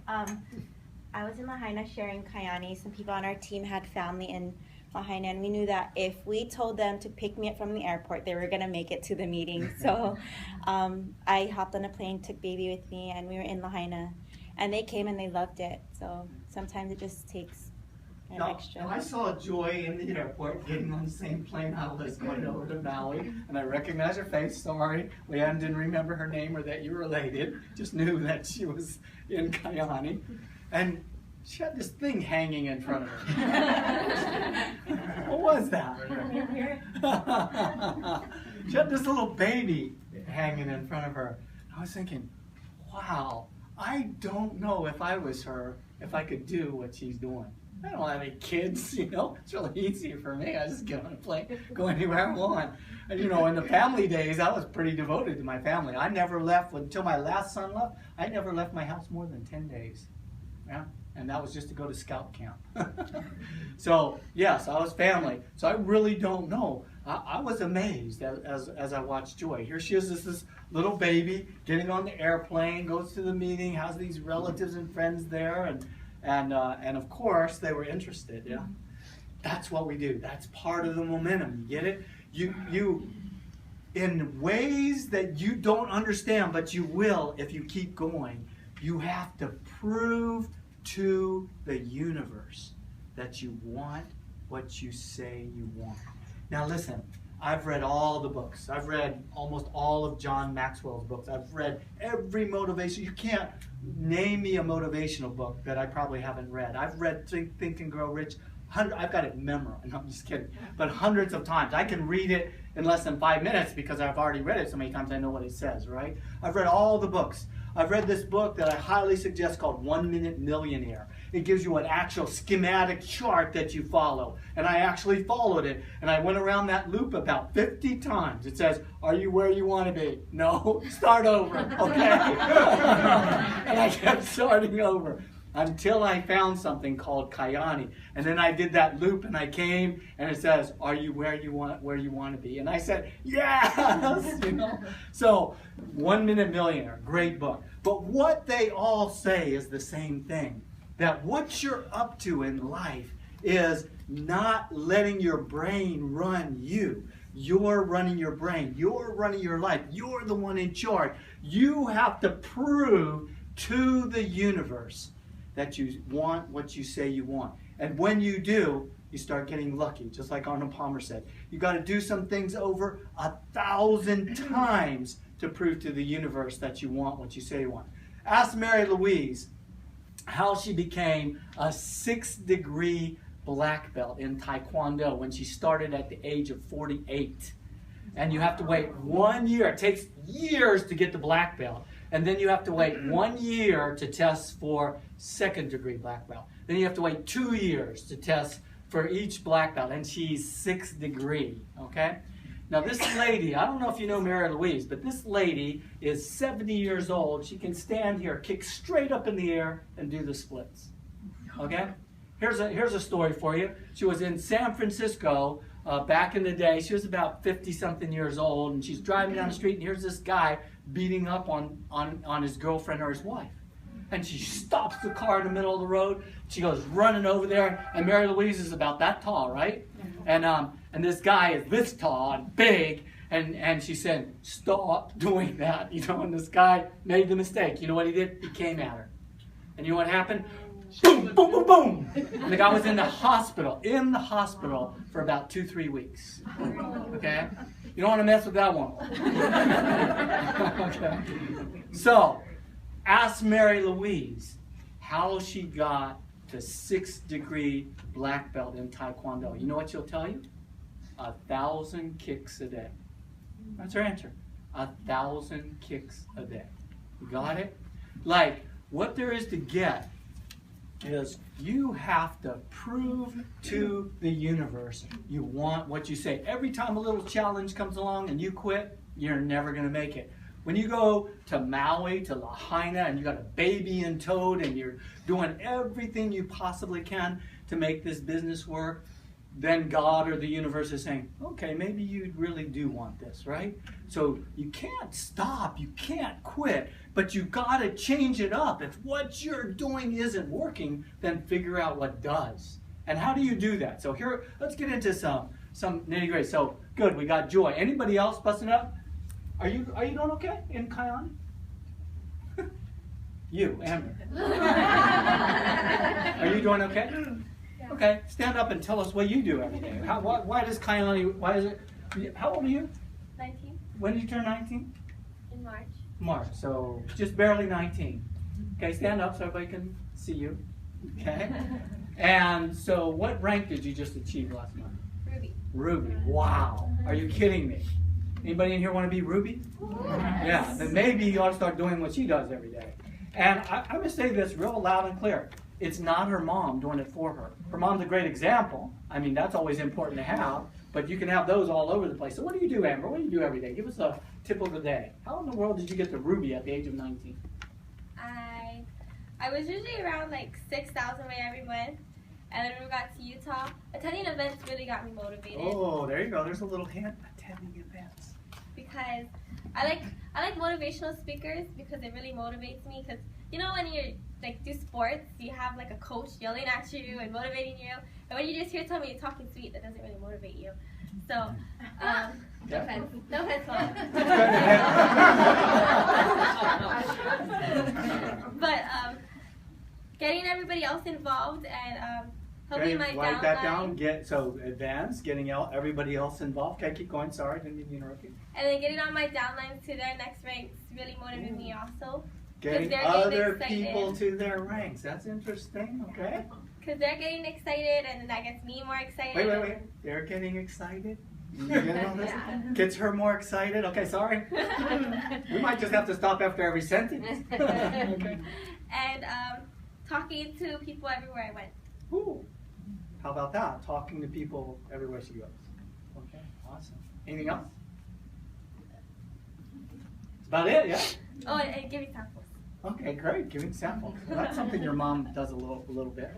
I was in Lahaina sharing Kyani. Some people on our team had family in Lahaina, and we knew that if we told them to pick me up from the airport, they were going to make it to the meeting. So I hopped on a plane, took baby with me, and we were in Lahaina. And they came and they loved it. So sometimes it just takes an extra. I saw Joy in the airport getting on the same plane I was going over to Maui, and I recognized her face. Sorry, Leanne didn't remember her name or that you were related. Just knew that she was in Kyani. And she had this thing hanging in front of her. What was that? She had this little baby hanging in front of her. I was thinking, wow, I don't know if I was her, if I could do what she's doing. I don't have any kids, It's really easy for me. I just get on a plane, go anywhere I want. And, in the family days, I was pretty devoted to my family. I never left, until my last son left, I never left my house more than 10 days. Yeah. And that was just to go to scout camp. So, yes, I was family. So I really don't know. I was amazed as I watched Joy. Here she is, this little baby, getting on the airplane, goes to the meeting, has these relatives and friends there, and of course, they were interested. Yeah, that's what we do. That's part of the momentum. You get it? You in ways that you don't understand, but you will if you keep going. You have to prove to the universe that you want what you say you want. Now listen, I've read all the books. I've read almost all of John Maxwell's books. I've read every motivation. You can't name me a motivational book that I probably haven't read. I've read Think and Grow Rich I've got it memorized. No, I'm just kidding. But hundreds of times. I can read it in less than 5 minutes because I've already read it so many times I know what it says, right? I've read all the books. I've read this book that I highly suggest called 1 Minute Millionaire. It gives you an actual schematic chart that you follow. And I actually followed it. And I went around that loop about 50 times. It says, are you where you want to be? No. Start over. Okay? And I kept starting over until I found something called Kyani. And then I did that loop and I came and it says, are you where you want to be? And I said, yes! You know? So, 1 Minute Millionaire, great book. But what they all say is the same thing. That what you're up to in life is not letting your brain run you. You're running your brain. You're running your life. You're the one in charge. You have to prove to the universe that you want what you say you want. And when you do, you start getting lucky, just like Arnold Palmer said. You got to do some things over 1,000 times to prove to the universe that you want what you say you want. Ask Mary Louise how she became a 6th-degree black belt in Taekwondo when she started at the age of 48. And you have to wait 1 year. It takes years to get the black belt. And then you have to wait 1 year to test for 2nd-degree black belt. Then you have to wait 2 years to test for each black belt. And she's 6th degree, okay? Now this lady, I don't know if you know Mary Louise, but this lady is 70 years old. She can stand here, kick straight up in the air, and do the splits, okay? Here's a story for you. She was in San Francisco back in the day. She was about 50-something years old, and she's driving down the street, and here's this guy beating up on his girlfriend or his wife. And she stops the car in the middle of the road. She goes running over there, and Mary Louise is about that tall, right? And this guy is this tall and big, and she said, stop doing that, you know, and this guy made the mistake. You know what he did? He came at her. And you know what happened? Boom, boom, boom, boom. And the guy was in the hospital for about 2-3 weeks. Okay? You don't want to mess with that one. Okay. So, ask Mary Louise how she got to 6th degree black belt in Taekwondo. You know what she'll tell you? 1,000 kicks a day. That's her answer. 1,000 kicks a day. You got it? Like, what there is to get is you have to prove to the universe you want what you say. Every time a little challenge comes along and you quit, you're never going to make it. When you go to Maui, to Lahaina, and you got a baby in towed and you're doing everything you possibly can to make this business work, then God or the universe is saying, okay, maybe you really do want this, right? So you can't stop, you can't quit, but you got to change it up. If what you're doing isn't working, then figure out what does. And how do you do that? So here, let's get into some nitty-gritty. So good, we got Joy. Anybody else busting up? Are you doing okay in Kyani? You, Amber. Are you doing okay? Okay, stand up and tell us what you do every day. Why does Kyani, why is it, how old are you? 19. When did you turn 19? In March. March, so just barely 19. Okay, stand up so everybody can see you. Okay? And so what rank did you just achieve last month? Ruby. Ruby, wow. Are you kidding me? Anybody in here want to be Ruby? Yeah, then maybe you ought to start doing what she does every day. And I'm going to say this real loud and clear. It's not her mom doing it for her. Her mom's a great example. I mean, that's always important to have, but you can have those all over the place. So what do you do, Amber? What do you do every day? Give us a typical day. How in the world did you get to Ruby at the age of 19? I was usually around like 6,000 way every month. And then when we got to Utah, attending events really got me motivated. Oh, there you go. There's a little hint. Attending events. Because I like motivational speakers because it really motivates me. Because you know when you like do sports, you have like a coach yelling at you and motivating you. And when you just hear somebody talking sweet, that doesn't really motivate you. So, no offense, Mom. But getting everybody else involved and helping my write that downline. down. So advance, getting everybody else involved. Okay, keep going. Sorry, didn't mean to interrupt you. And then getting on my downlines to their next ranks really motivated me also. Getting they're other excited. people to their ranks. That's interesting. Okay. because they're getting excited, and then that gets me more excited. Wait. They're getting excited? You know this? Gets her more excited? Okay, sorry. We might just have to stop after every sentence. Okay. And talking to people everywhere I went. Ooh. How about that? Talking to people everywhere she goes. Okay, awesome. Anything else? That's about it, yeah? Oh, and giving samples. Okay, great. Giving samples. Well, that's something your mom does a little bit.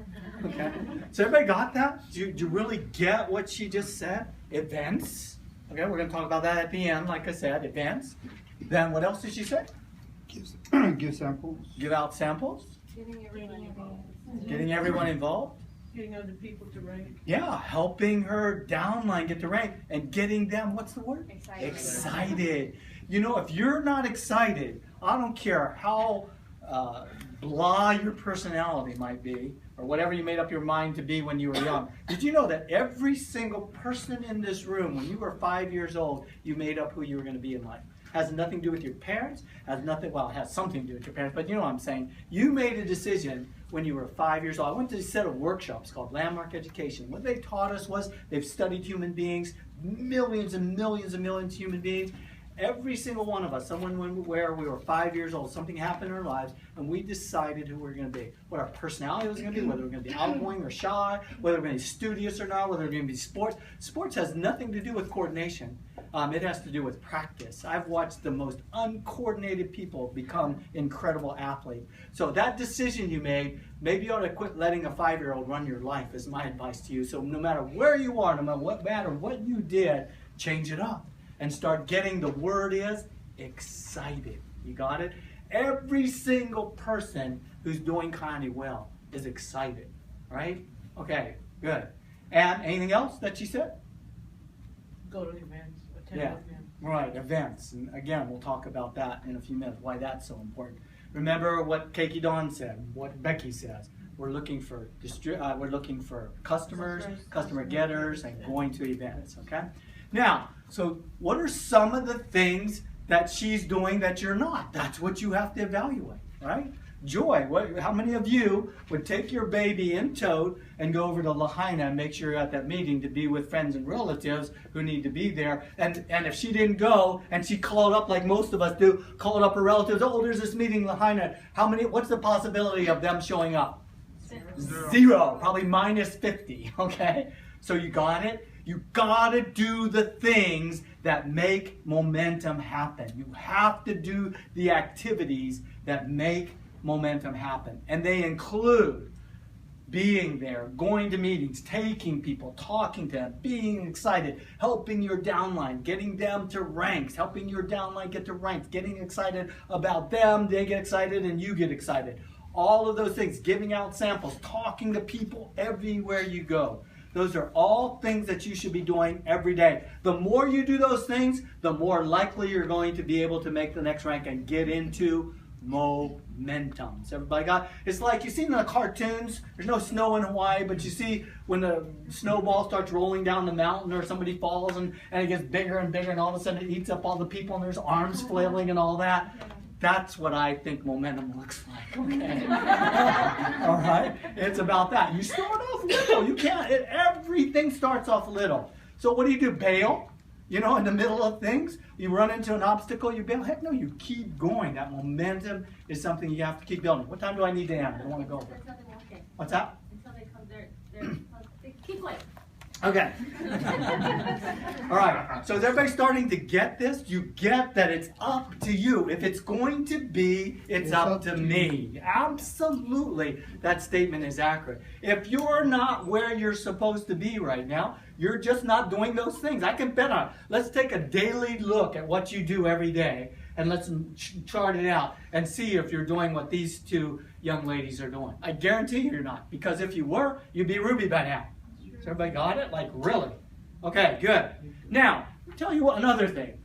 Okay. So everybody got that? Do you really get what she just said? Events. Okay, we're going to talk about that at the end, like I said, events. Then what else did she say? Give samples. Give out samples. Getting everyone involved. Getting everyone involved. Getting other people to rank. Yeah, helping her downline get the rank and getting them, what's the word? Excited. You know, if you're not excited, I don't care how blah your personality might be, or whatever you made up your mind to be when you were young. Did you know that every single person in this room, when you were 5 years old, you made up who you were going to be in life? Has nothing to do with your parents, has nothing, well, it has something to do with your parents, but you know what I'm saying. You made a decision when you were 5 years old. I went to a set of workshops called Landmark Education. What they taught us was they've studied human beings, millions and millions and millions of human beings. Every single one of us, where we were 5 years old, something happened in our lives, and we decided who we were going to be. What our personality was going to be, whether we were going to be outgoing or shy, whether we were going to be studious or not, whether we were going to be sports. Sports has nothing to do with coordination. It has to do with practice. I've watched the most uncoordinated people become incredible athletes. So that decision you made, maybe you ought to quit letting a 5-year-old run your life, is my advice to you. So no matter where you are, no matter what you did, change it up. And start getting, the word is excited. You got it? Every single person who's doing Kyani well is excited, right? Okay, good. And anything else that she said? Go to events. Attend Yeah, events. right, events. And again, we'll talk about that in a few minutes, why that's so important. Remember what Keiki Dawn said, what Becky says. We're looking for customers, customer getters, and going to events, okay? Now, so what are some of the things that she's doing that you're not? That's what you have to evaluate, right? Joy, how many of you would take your baby in tow and go over to Lahaina and make sure you're at that meeting to be with friends and relatives who need to be there? And if she didn't go and she called up like most of us do, called up her relatives, oh, there's this meeting in Lahaina. What's the possibility of them showing up? Zero, probably minus 50, okay? So you got it? You gotta do the things that make momentum happen. You have to do the activities that make momentum happen. And they include being there, going to meetings, taking people, talking to them, being excited, helping your downline, getting them to ranks, helping your downline get to ranks, getting excited about them, they get excited and you get excited. All of those things, giving out samples, talking to people everywhere you go. Those are all things that you should be doing every day. The more you do those things, the more likely you're going to be able to make the next rank and get into momentum. So everybody got, it's like you see in the cartoons, there's no snow in Hawaii, but you see when the snowball starts rolling down the mountain or somebody falls and it gets bigger and bigger and all of a sudden it eats up all the people and there's arms flailing and all that. That's what I think momentum looks like, okay? All right? It's about that. You start off little. You can't, everything starts off little. So what do? Bail? You know, in the middle of things? You run into an obstacle, you bail? Heck no, you keep going. That momentum is something you have to keep building. What time do I need to end? I don't want to go over. Until they walk in. What's that? Until they come there. They keep going. Okay. All right. So is everybody starting to get this? You get that it's up to you. If it's going to be, it's up to me. Absolutely. That statement is accurate. If you're not where you're supposed to be right now, you're just not doing those things. I can bet on it. Let's take a daily look at what you do every day and let's chart it out and see if you're doing what these two young ladies are doing. I guarantee you're not, because if you were, you'd be Ruby by now. So everybody got it? Like, really? Okay, good. Now, I'll tell you what, another thing.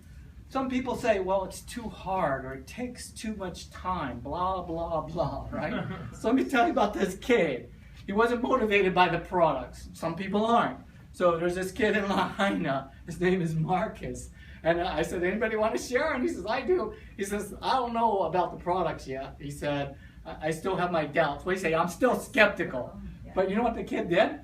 Some people say, well, it's too hard or it takes too much time, blah, blah, blah, right? So let me tell you about this kid. He wasn't motivated by the products. Some people aren't. So there's this kid in Lahaina. His name is Marcus. And I said, anybody want to share? And he says, I do. He says, I don't know about the products yet. He said, I still have my doubts. What do you say? I'm still skeptical. But you know what the kid did?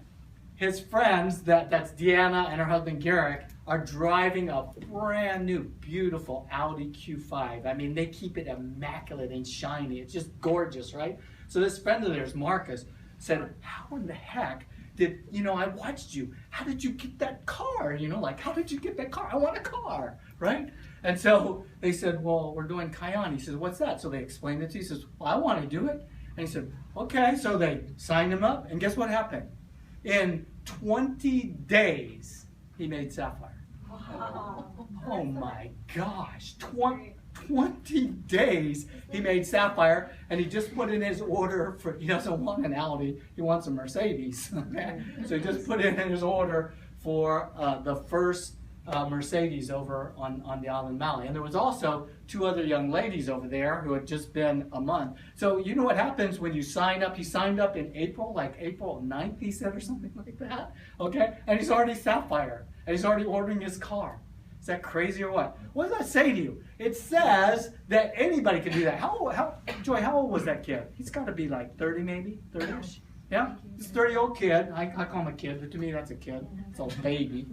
His friends, that's Deanna and her husband Garrick, are driving a brand new, beautiful Audi Q5. I mean, they keep it immaculate and shiny. It's just gorgeous, right? So this friend of theirs, Marcus, said, how in the heck did, I watched you. How did you get that car? How did you get that car? I want a car, right? And so they said, well, we're doing Kyani. He says, what's that? So they explained it to him. He says, well, I want to do it. And he said, okay. So they signed him up. And guess what happened? In 20 days, he made Sapphire. Oh my gosh. 20 days he made Sapphire, and he just put in his order for, he doesn't want an Audi, he wants a Mercedes. Okay? So he just put in his order for the first Mercedes over on the island Maui. And there was also 2 other young ladies over there who had just been a month. So you know what happens when you sign up? He signed up in April, like April 9th, he said, or something like that. Okay? And he's already Sapphire. And he's already ordering his car. Is that crazy or what? What does that say to you? It says that anybody can do that. Joy, how old was that kid? He's got to be like 30 maybe, 30-ish. Yeah? He's a 30-year-old kid. I call him a kid, but to me that's a kid. It's a baby.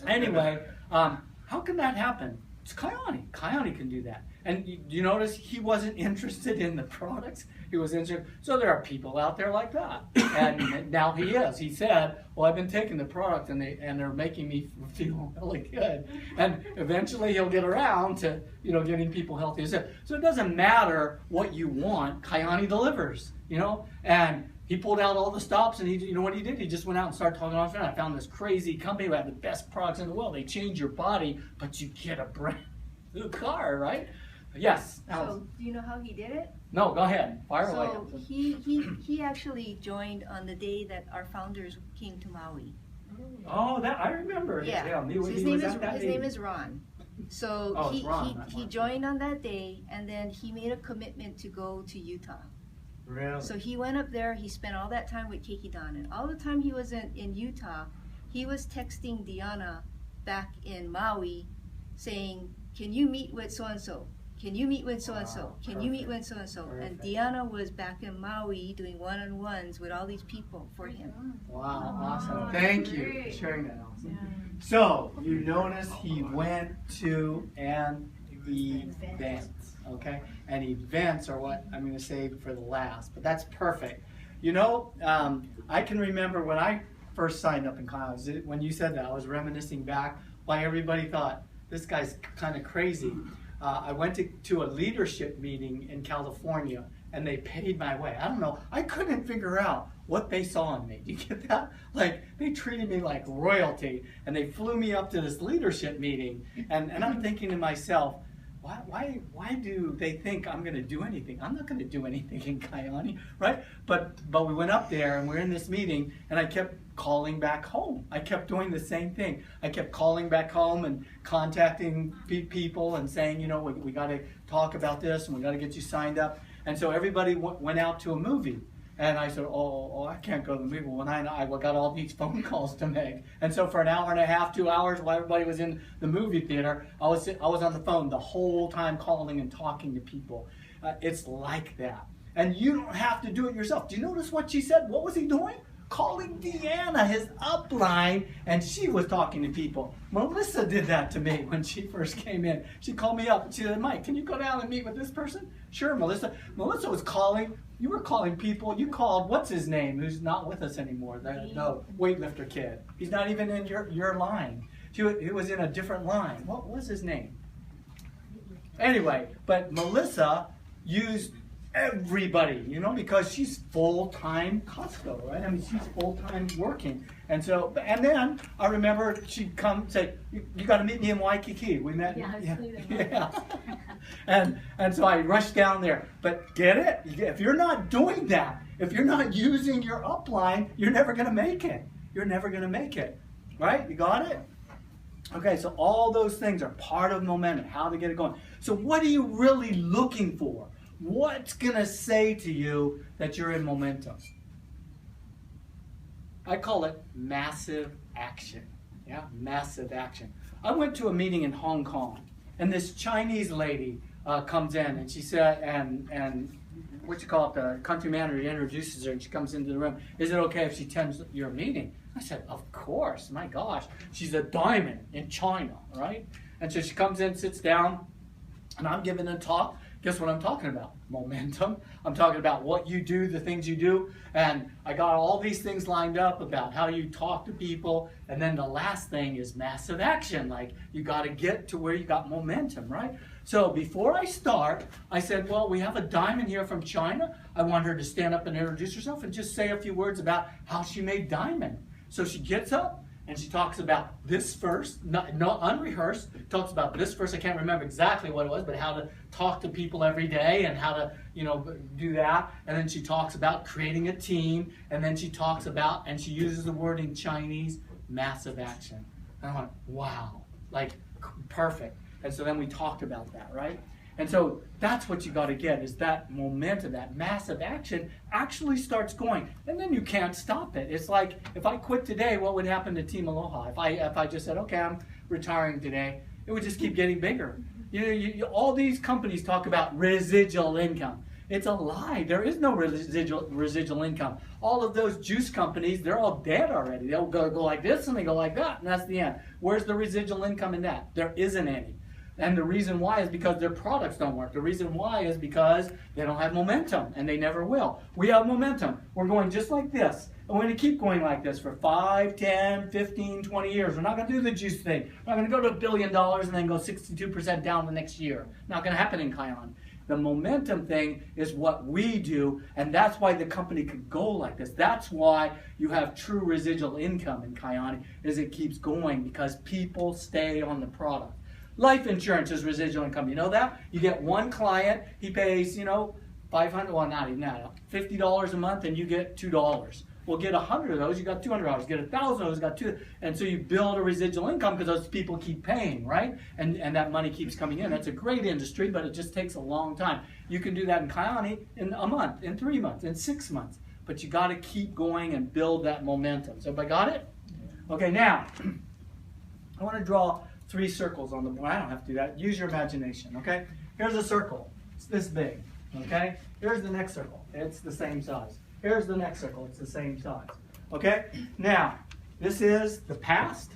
Anyway, how can that happen? It's Kyani. Kyani can do that. And you notice he wasn't interested in the products. He was interested. So there are people out there like that. And now he is. He said, well, I've been taking the product and they're making me feel really good. And eventually he'll get around to, getting people healthy. So it doesn't matter what you want. Kyani delivers, And he pulled out all the stops, and you know what he did? He just went out and started talking on phone. I found this crazy company who had the best products in the world. They change your body, but you get a brand new car, right? Yes. So, do you know how he did it? No, go ahead. Fire away. So he actually joined on the day that our founders came to Maui. Oh, that I remember. Yeah. So his name is Ron. So Ron, he joined on that day, and then he made a commitment to go to Utah. Really? So he went up there. He spent all that time with Keiki Don, and all the time he was in Utah, he was texting Deanna back in Maui, saying, "Can you meet with so and so? Can you meet with so and so? Can you meet with so and so?" And Deanna was back in Maui doing one-on-ones with all these people for him. Wow, awesome. Thank you for sharing that, Allison. So, you notice he went to an event, okay? And events are what I'm going to save for the last, but that's perfect. I can remember when I first signed up in college, when you said that, I was reminiscing back why everybody thought, this guy's kind of crazy. I went to a leadership meeting in California, and they paid my way. I don't know. I couldn't figure out what they saw in me. Do you get that? Like, they treated me like royalty, and they flew me up to this leadership meeting, and I'm thinking to myself, why do they think I'm going to do anything? I'm not going to do anything in Kyani, right? But we went up there, and we're in this meeting, and I kept calling back home. I kept doing the same thing. I kept calling back home and contacting people and saying, we got to talk about this, and we got to get you signed up. And so everybody went out to a movie. And I said, oh, I can't go to the movie. Well, I got all these phone calls to make. And so for an hour and a half, 2 hours, while everybody was in the movie theater, I was on the phone the whole time calling and talking to people. It's like that. And you don't have to do it yourself. Do you notice what she said? What was he doing? Calling Deanna, his upline, and she was talking to people. Melissa did that to me when she first came in. She called me up and she said, Mike, can you go down and meet with this person? Sure, Melissa. Melissa was calling. You were calling people. You called, what's his name, who's not with us anymore, the weightlifter kid. He's not even in your line. He was in a different line. What was his name? Anyway, but Melissa used everybody, because she's full-time Costco, right? I mean, she's full-time working. And then I remember she'd come say, you got to meet me in Waikiki. We met. Yeah. And so I rushed down there. But get it? If you're not doing that, if you're not using your upline, you're never going to make it. You're never going to make it. Right? You got it? Okay, so all those things are part of momentum, how to get it going. So what are you really looking for? What's going to say to you that you're in momentum? I call it massive action. Yeah, massive action. I went to a meeting in Hong Kong, and this Chinese lady comes in, and she said, and what you call it, the country manager introduces her, and she comes into the room. Is it okay if she attends your meeting? I said, of course. My gosh, she's a diamond in China, right? And so she comes in, sits down, and I'm giving a talk. Guess what I'm talking about? Momentum. I'm talking about what you do, the things you do. And I got all these things lined up about how you talk to people. And then the last thing is massive action. Like, you got to get to where you got momentum, right? So before I start, I said, well, we have a diamond here from China. I want her to stand up and introduce herself and just say a few words about how she made diamond. So she gets up and she talks about this first, not unrehearsed, talks about this first. I can't remember exactly what it was, but how to talk to people every day and how to, do that. And then she talks about creating a team. And then she talks about, and she uses the word in Chinese, massive action. And I went, wow, like perfect. And so then we talked about that, right? And so that's what you got to get, is that momentum, that massive action actually starts going. And then you can't stop it. It's like, if I quit today, what would happen to Team Aloha? If I just said, okay, I'm retiring today, it would just keep getting bigger. All these companies talk about residual income. It's a lie. There is no residual income. All of those juice companies, they're all dead already. They'll go like this and they go like that, and that's the end. Where's the residual income in that? There isn't any. And the reason why is because their products don't work. The reason why is because they don't have momentum, and they never will. We have momentum. We're going just like this. And we're going to keep going like this for 5, 10, 15, 20 years. We're not going to do the juice thing. We're not going to go to $1 billion and then go 62% down the next year. Not going to happen in Kyani. The momentum thing is what we do, and that's why the company could go like this. That's why you have true residual income in Kyani, is it keeps going because people stay on the product. Life insurance is residual income. You know that? You get one client, he pays, $500, well, not even that, $50 a month, and you get $2. Well, get 100 of those, you got $200. Get 1,000 of those, you got $200. And so you build a residual income because those people keep paying, right? And that money keeps coming in. That's a great industry, but it just takes a long time. You can do that in Kyani in a month, in 3 months, in 6 months. But you got to keep going and build that momentum. So everybody got it? Okay, now, I want to draw 3 circles on the board. I don't have to do that. Use your imagination, okay? Here's a circle. It's this big, okay? Here's the next circle. It's the same size. Here's the next circle. It's the same size, okay? Now, this is the past.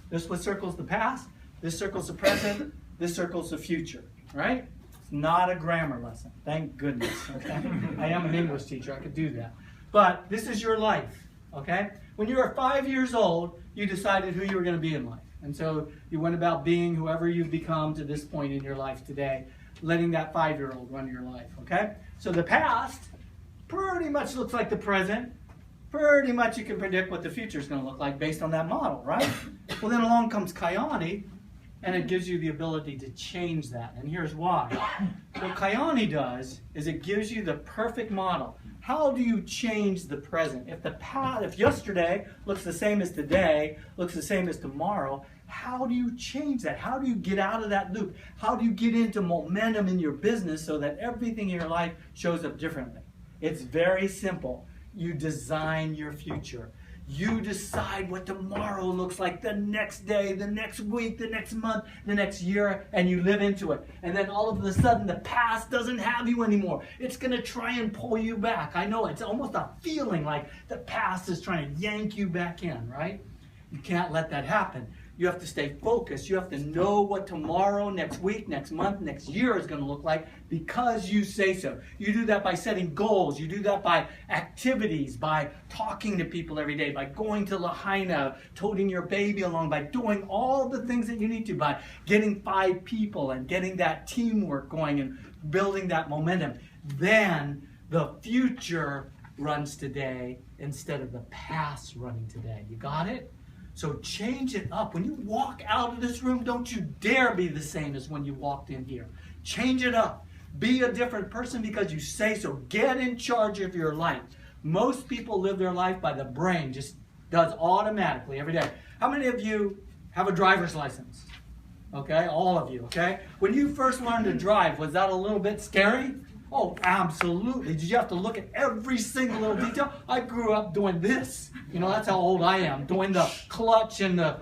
This one circles the past. This circles the present. This circles the future, right? It's not a grammar lesson. Thank goodness, okay? I am an English teacher. I could do that. But this is your life, okay? When you were 5 years old, you decided who you were going to be in life. And so you went about being whoever you've become to this point in your life today, letting that 5-year-old run your life, okay? So the past pretty much looks like the present. Pretty much you can predict what the future is going to look like based on that model, right? Well, then along comes Kyani, and it gives you the ability to change that. And here's why. What Kyani does is it gives you the perfect model. How do you change the present? If yesterday looks the same as today, looks the same as tomorrow, how do you change that? How do you get out of that loop? How do you get into momentum in your business so that everything in your life shows up differently? It's very simple. You design your future. You decide what tomorrow looks like, the next day, the next week, the next month, the next year, and you live into it. And then all of a sudden, the past doesn't have you anymore. It's going to try and pull you back. I know, it's almost a feeling like the past is trying to yank you back in, right? You can't let that happen. You have to stay focused. You have to know what tomorrow, next week, next month, next year is going to look like because you say so. You do that by setting goals. You do that by activities, by talking to people every day, by going to Lahaina, toting your baby along, by doing all the things that you need to, by getting 5 people and getting that teamwork going and building that momentum. Then the future runs today instead of the past running today. You got it? So change it up. When you walk out of this room, don't you dare be the same as when you walked in here. Change it up. Be a different person because you say so. Get in charge of your life. Most people live their life by the brain, just does automatically every day. How many of you have a driver's license? Okay, all of you, okay? When you first learned to drive, was that a little bit scary? Oh, absolutely. Did you have to look at every single little detail? I grew up doing this. That's how old I am. Doing the clutch and the,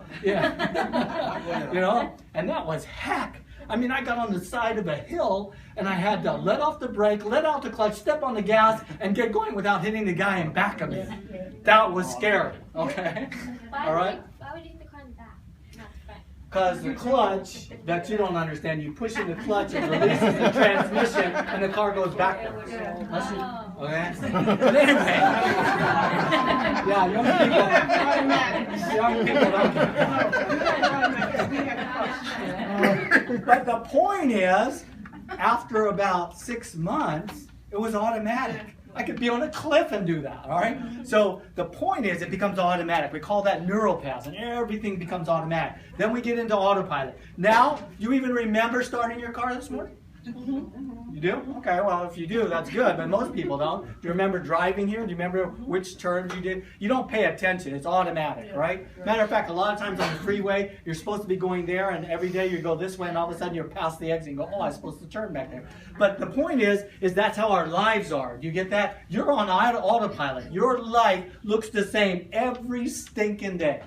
and that was heck. I mean, I got on the side of a hill and I had to let off the brake, let out the clutch, step on the gas, and get going without hitting the guy in back of me. That was scary, okay? All right? Why would you hit the car in the back, not the front? Because the clutch, that you don't understand, you push in the clutch, it releases the transmission, and the car goes backwards. Okay? But anyway, yeah, young people don't. But the point is, after about 6 months, it was automatic. I could be on a cliff and do that, all right? So the point is it becomes automatic. We call that neural paths, and everything becomes automatic. Then we get into autopilot. Now, you even remember starting your car this morning? You do? Okay, well, if you do, that's good, but most people don't. Do you remember driving here? Do you remember which turns you did? You don't pay attention. It's automatic, right? Matter of fact, a lot of times on the freeway, you're supposed to be going there, and every day you go this way, and all of a sudden you're past the exit and go, oh, I'm supposed to turn back there. But the point is that's how our lives are. Do you get that? You're on autopilot. Your life looks the same every stinking day,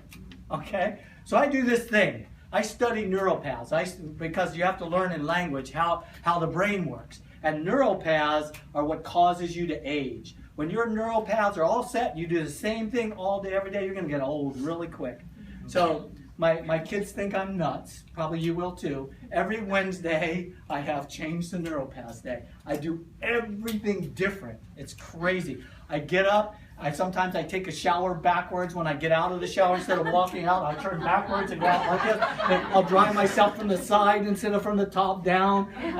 okay? So I do this thing. I study neural paths because you have to learn in language how the brain works. And neural paths are what causes you to age. When your neural paths are all set, you do the same thing all day, every day, you're going to get old really quick. So my kids think I'm nuts. Probably you will too. Every Wednesday, I have changed the neural paths day. I do everything different. It's crazy. I get up. Sometimes I take a shower backwards when I get out of the shower. Instead of walking out, I'll turn backwards and go out like this. I'll dry myself from the side instead of from the top down. When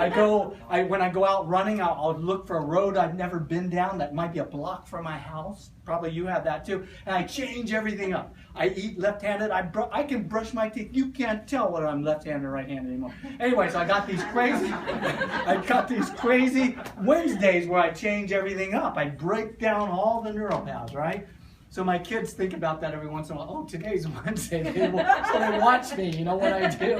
I go out running, I'll look for a road I've never been down that might be a block from my house. Probably you have that too. And I change everything up. I eat left-handed. I can brush my teeth. You can't tell whether I'm left-handed or right-handed anymore. Anyway, so I got these crazy Wednesdays where I change everything up. I break down all the neural paths, right? So my kids think about that every once in a while. Oh, today's Wednesday. So they watch me, you know what I do.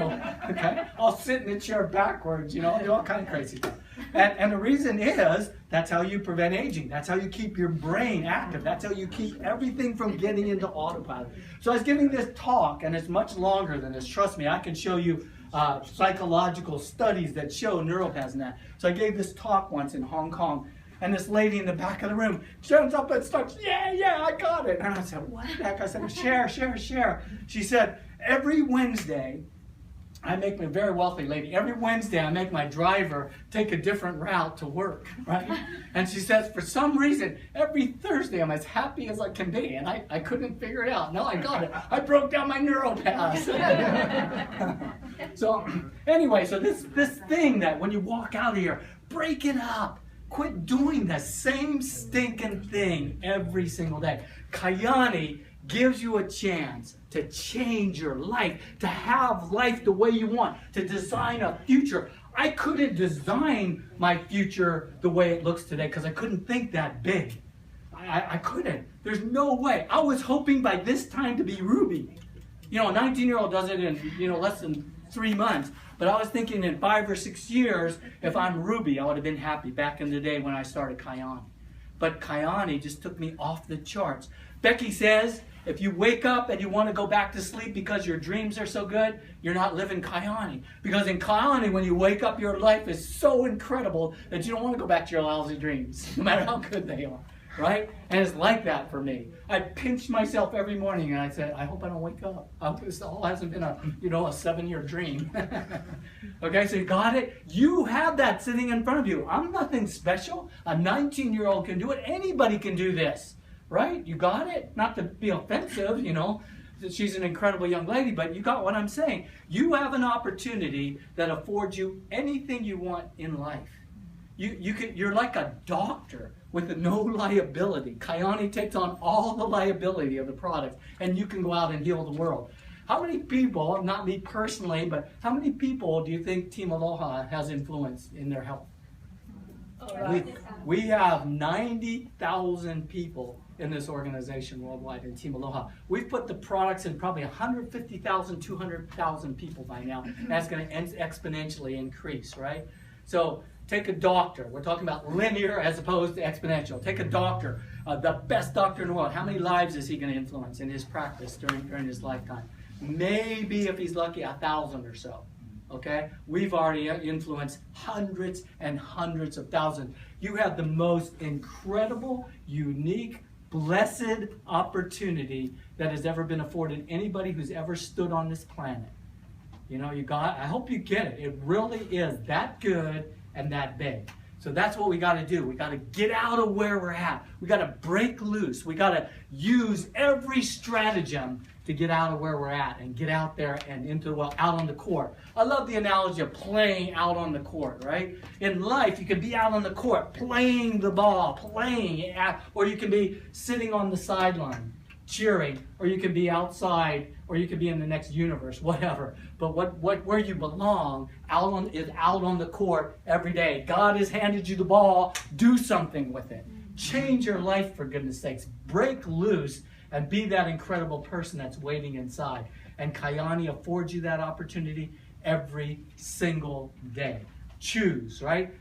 Okay? I'll sit in the chair backwards, do all kind of crazy stuff. And the reason is, that's how you prevent aging. That's how you keep your brain active. That's how you keep everything from getting into autopilot. So I was giving this talk, and it's much longer than this. Trust me, I can show you psychological studies that show neural paths and that. So I gave this talk once in Hong Kong. And this lady in the back of the room turns up and starts, yeah, I got it. And I said, what the heck? I said, share. She said, every Wednesday, I make my very wealthy lady, every Wednesday I make my driver take a different route to work, right? And she says, for some reason, every Thursday I'm as happy as I can be. And I couldn't figure it out. No, I got it. I broke down my neural paths. So anyway, so this thing that when you walk out of here, break it up. Quit doing the same stinking thing every single day. Kyani gives you a chance to change your life, to have life the way you want, to design a future. I couldn't design my future the way it looks today because I couldn't think that big. I couldn't. There's no way. I was hoping by this time to be Ruby. A 19-year-old does it in less than 3 months. But I was thinking in 5 or 6 years, if I'm Ruby, I would have been happy back in the day when I started Kyani. But Kyani just took me off the charts. Becky says, if you wake up and you want to go back to sleep because your dreams are so good, you're not living Kyani. Because in Kyani, when you wake up, your life is so incredible that you don't want to go back to your lousy dreams, no matter how good they are. Right? And it's like that for me. I pinch myself every morning and I said, I hope I don't wake up. I hope this all hasn't been a 7-year dream. Okay, so you got it? You have that sitting in front of you. I'm nothing special. A 19-year-old can do it. Anybody can do this. Right? You got it? Not to be offensive, she's an incredible young lady, but you got what I'm saying. You have an opportunity that affords you anything you want in life. You're like a doctor with no liability. Kyani takes on all the liability of the product, and you can go out and heal the world. How many people, not me personally, but how many people do you think Team Aloha has influenced in their health? We have 90,000 people in this organization worldwide in Team Aloha. We've put the products in probably 150,000, 200,000 people by now. That's going to exponentially increase, right? So take a doctor. We're talking about linear as opposed to exponential. Take a doctor, the best doctor in the world. How many lives is he going to influence in his practice during his lifetime? Maybe, if he's lucky, 1,000 or so. okay? We've already influenced hundreds and hundreds of thousands. You have the most incredible, unique, blessed opportunity that has ever been afforded anybody who's ever stood on this planet. You know, I hope you get it. It really is that good and that big. So that's what we got to do. We got to get out of where we're at. We got to break loose. We got to use every stratagem to get out of where we're at and get out there and out on the court. I love the analogy of playing out on the court, right? In life, you can be out on the court playing the ball, or you can be sitting on the sideline cheering, or you can be outside, or you could be in the next universe, whatever. But where you belong is out on the court every day. God has handed you the ball. Do something with it. Change your life, for goodness sakes. Break loose and be that incredible person that's waiting inside. And Kyani affords you that opportunity every single day. Choose, right?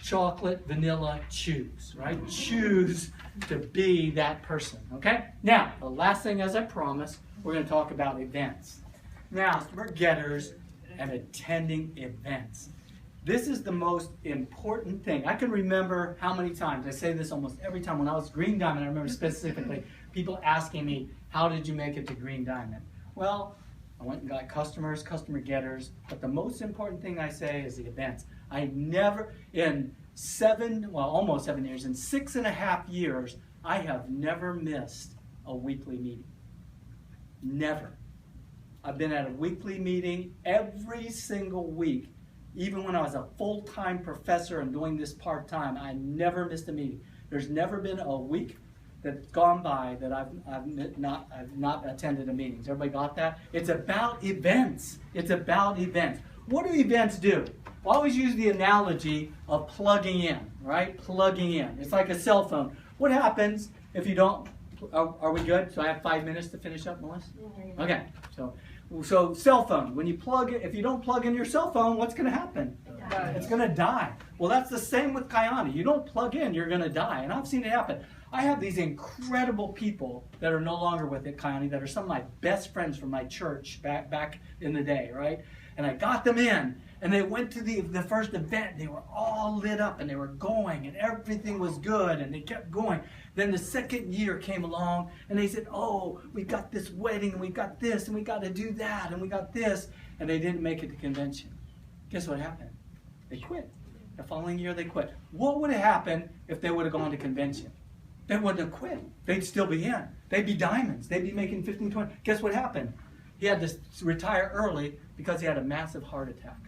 Chocolate, vanilla, choose, right? Choose to be that person, okay? Now, the last thing, as I promised, we're going to talk about events. Now, we're getters and attending events. This is the most important thing. I can remember how many times, I say this almost every time, when I was Green Diamond, I remember specifically people asking me, how did you make it to Green Diamond? Well, I went and got customers, customer getters, but the most important thing I say is the events. I never, almost 7 years, in 6.5 years, I have never missed a weekly meeting. Never. I've been at a weekly meeting every single week. Even when I was a full-time professor and doing this part-time, I never missed a meeting. There's never been a week that's gone by that I've not attended a meeting. Has everybody got that? It's about events. It's about events. What do events do? I always use the analogy of plugging in, right? Plugging in. It's like a cell phone. What happens if you don't? Are we good? So I have 5 minutes to finish up, Melissa? Okay. So cell phone. When you plug it, if you don't plug in your cell phone, what's going to happen? It's going to die. Well, that's the same with Kyani. You don't plug in, you're going to die. And I've seen it happen. I have these incredible people that are no longer with it, Kyani, that are some of my best friends from my church back in the day, right? And I got them in, and they went to the first event. They were all lit up, and they were going, and everything was good, and they kept going. Then the second year came along, and they said, oh, we got this wedding, and we got this, and we got to do that, and we got this. And they didn't make it to convention. Guess what happened? They quit. The following year, they quit. What would have happened if they would have gone to convention? They wouldn't have quit. They'd still be in. They'd be diamonds. They'd be making 15, 20. Guess what happened? He had to retire early because he had a massive heart attack.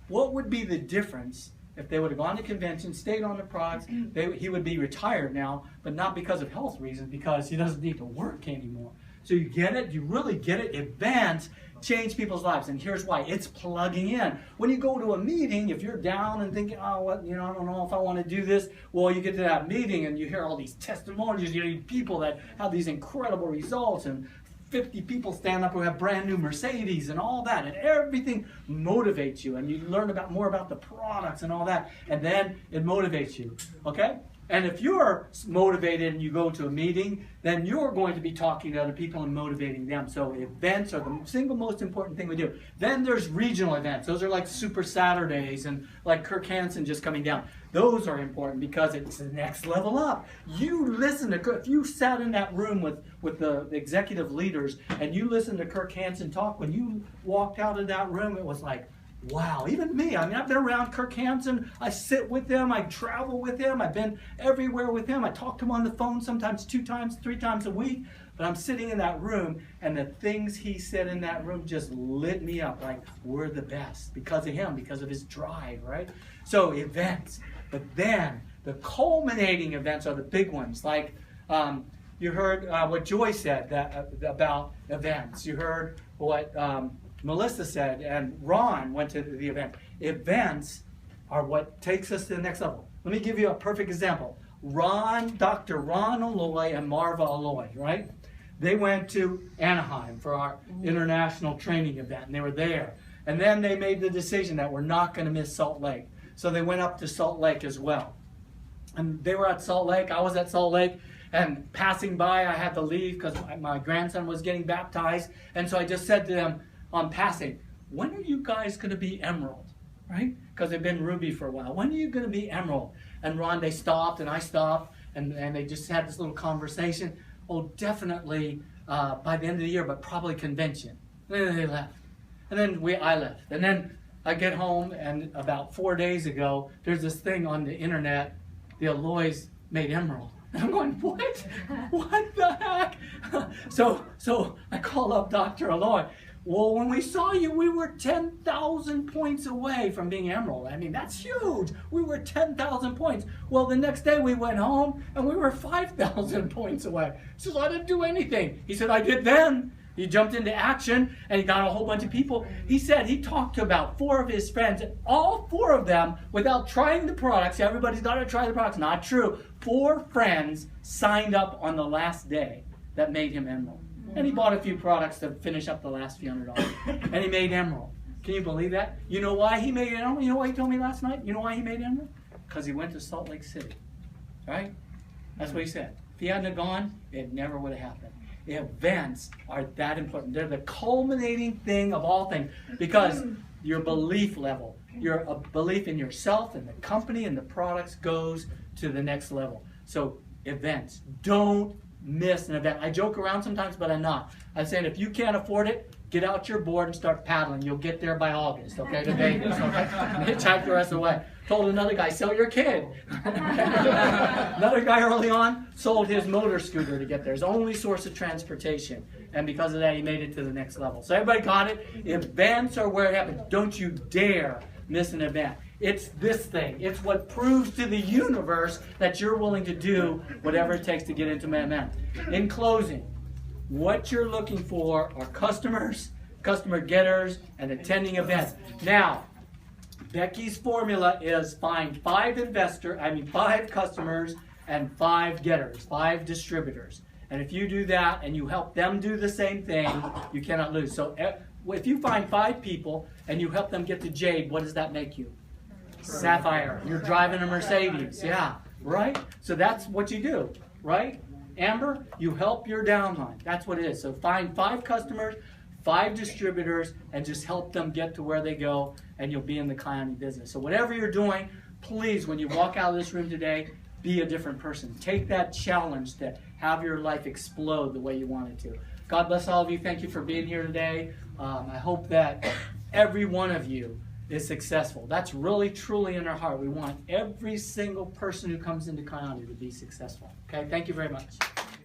What would be the difference if they would have gone to convention, stayed on the products? He would be retired now, but not because of health reasons, because he doesn't need to work anymore. So you get it? You really get it? Events change people's lives, and here's why. It's plugging in. When you go to a meeting, if you're down and thinking, oh, I don't know if I want to do this, well, you get to that meeting and you hear all these testimonies. You hear people that have these incredible results, and 50 people stand up who have brand new Mercedes and all that, and everything motivates you, and you learn more about the products and all that, and then it motivates you, okay? And if you're motivated and you go to a meeting, then you're going to be talking to other people and motivating them. So events are the single most important thing we do. Then there's regional events. Those are like Super Saturdays and like Kirk Hansen just coming down. Those are important because it's the next level up. You listen to Kirk. If you sat in that room with the executive leaders and you listened to Kirk Hansen talk, when you walked out of that room, it was like, wow, even me. I mean, I've been around Kirk Hansen. I sit with him. I travel with him. I've been everywhere with him. I talk to him on the phone sometimes 2 times, 3 times a week. But I'm sitting in that room, and the things he said in that room just lit me up. Like, we're the best because of him, because of his drive, right? So events. But then the culminating events are the big ones. Like you heard what Joy said about events. You heard what Melissa said, and Ron went to the event. Events are what takes us to the next level. Let me give you a perfect example. Dr. Ron Aloha and Marva Aloha, right? They went to Anaheim for our international training event, and they were there. And then they made the decision that we're not going to miss Salt Lake. So they went up to Salt Lake as well. And they were at Salt Lake. I was at Salt Lake. And passing by, I had to leave because my grandson was getting baptized. And so I just said to them, on passing, when are you guys going to be emerald? Right? Because they've been ruby for a while. When are you going to be emerald? And Ron, they stopped and I stopped and they just had this little conversation. Oh, definitely by the end of the year, but probably convention. And then they left. And then I left. And then I get home and about 4 days ago, there's this thing on the internet, the Aloha's made emerald. And I'm going, what? What the heck? So I call up Dr. Aloha. Well, when we saw you, we were 10,000 points away from being emerald. I mean, that's huge. We were 10,000 points. Well, the next day we went home and we were 5,000 points away. He says, I didn't do anything. He said, I did then. He jumped into action and he got a whole bunch of people. He said he talked to about 4 of his friends, and all 4 of them, without trying the products, everybody's got to try the products. Not true. 4 friends signed up on the last day that made him emerald. And he bought a few products to finish up the last few $100. And he made emerald. Can you believe that? You know why he made emerald? You know why he told me last night? You know why he made emerald? Because he went to Salt Lake City. Right? That's what he said. If he hadn't gone, it never would have happened. Events are that important. They're the culminating thing of all things. Because your belief level, your belief in yourself and the company and the products goes to the next level. So events. Don't miss an event. I joke around sometimes, but I'm not. I'm saying if you can't afford it, get out your board and start paddling. You'll get there by August, okay, to Vegas, okay? Hitchhike the rest of the way. Told another guy, sell your kid. Another guy early on sold his motor scooter to get there. His only source of transportation. And because of that, he made it to the next level. So everybody got it? Events are where it happens. Don't you dare miss an event. It's this thing. It's what proves to the universe that you're willing to do whatever it takes to get into an event. In closing, what you're looking for are customers, customer getters, and attending events. Now, Becky's formula is find 5 customers and 5 getters, 5 distributors. And if you do that and you help them do the same thing, you cannot lose. So if you find 5 people and you help them get to Jade, what does that make you? Sapphire. You're driving a Mercedes. Yeah, right? So that's what you do, right? Amber, you help your downline. That's what it is. So find 5 customers, 5 distributors, and just help them get to where they go, and you'll be in the Kyani business. So whatever you're doing, please, when you walk out of this room today, be a different person. Take that challenge to have your life explode the way you want it to. God bless all of you. Thank you for being here today. I hope that every one of you is successful. That's really, truly in our heart. We want every single person who comes into Kyani to be successful. Okay, thank you very much.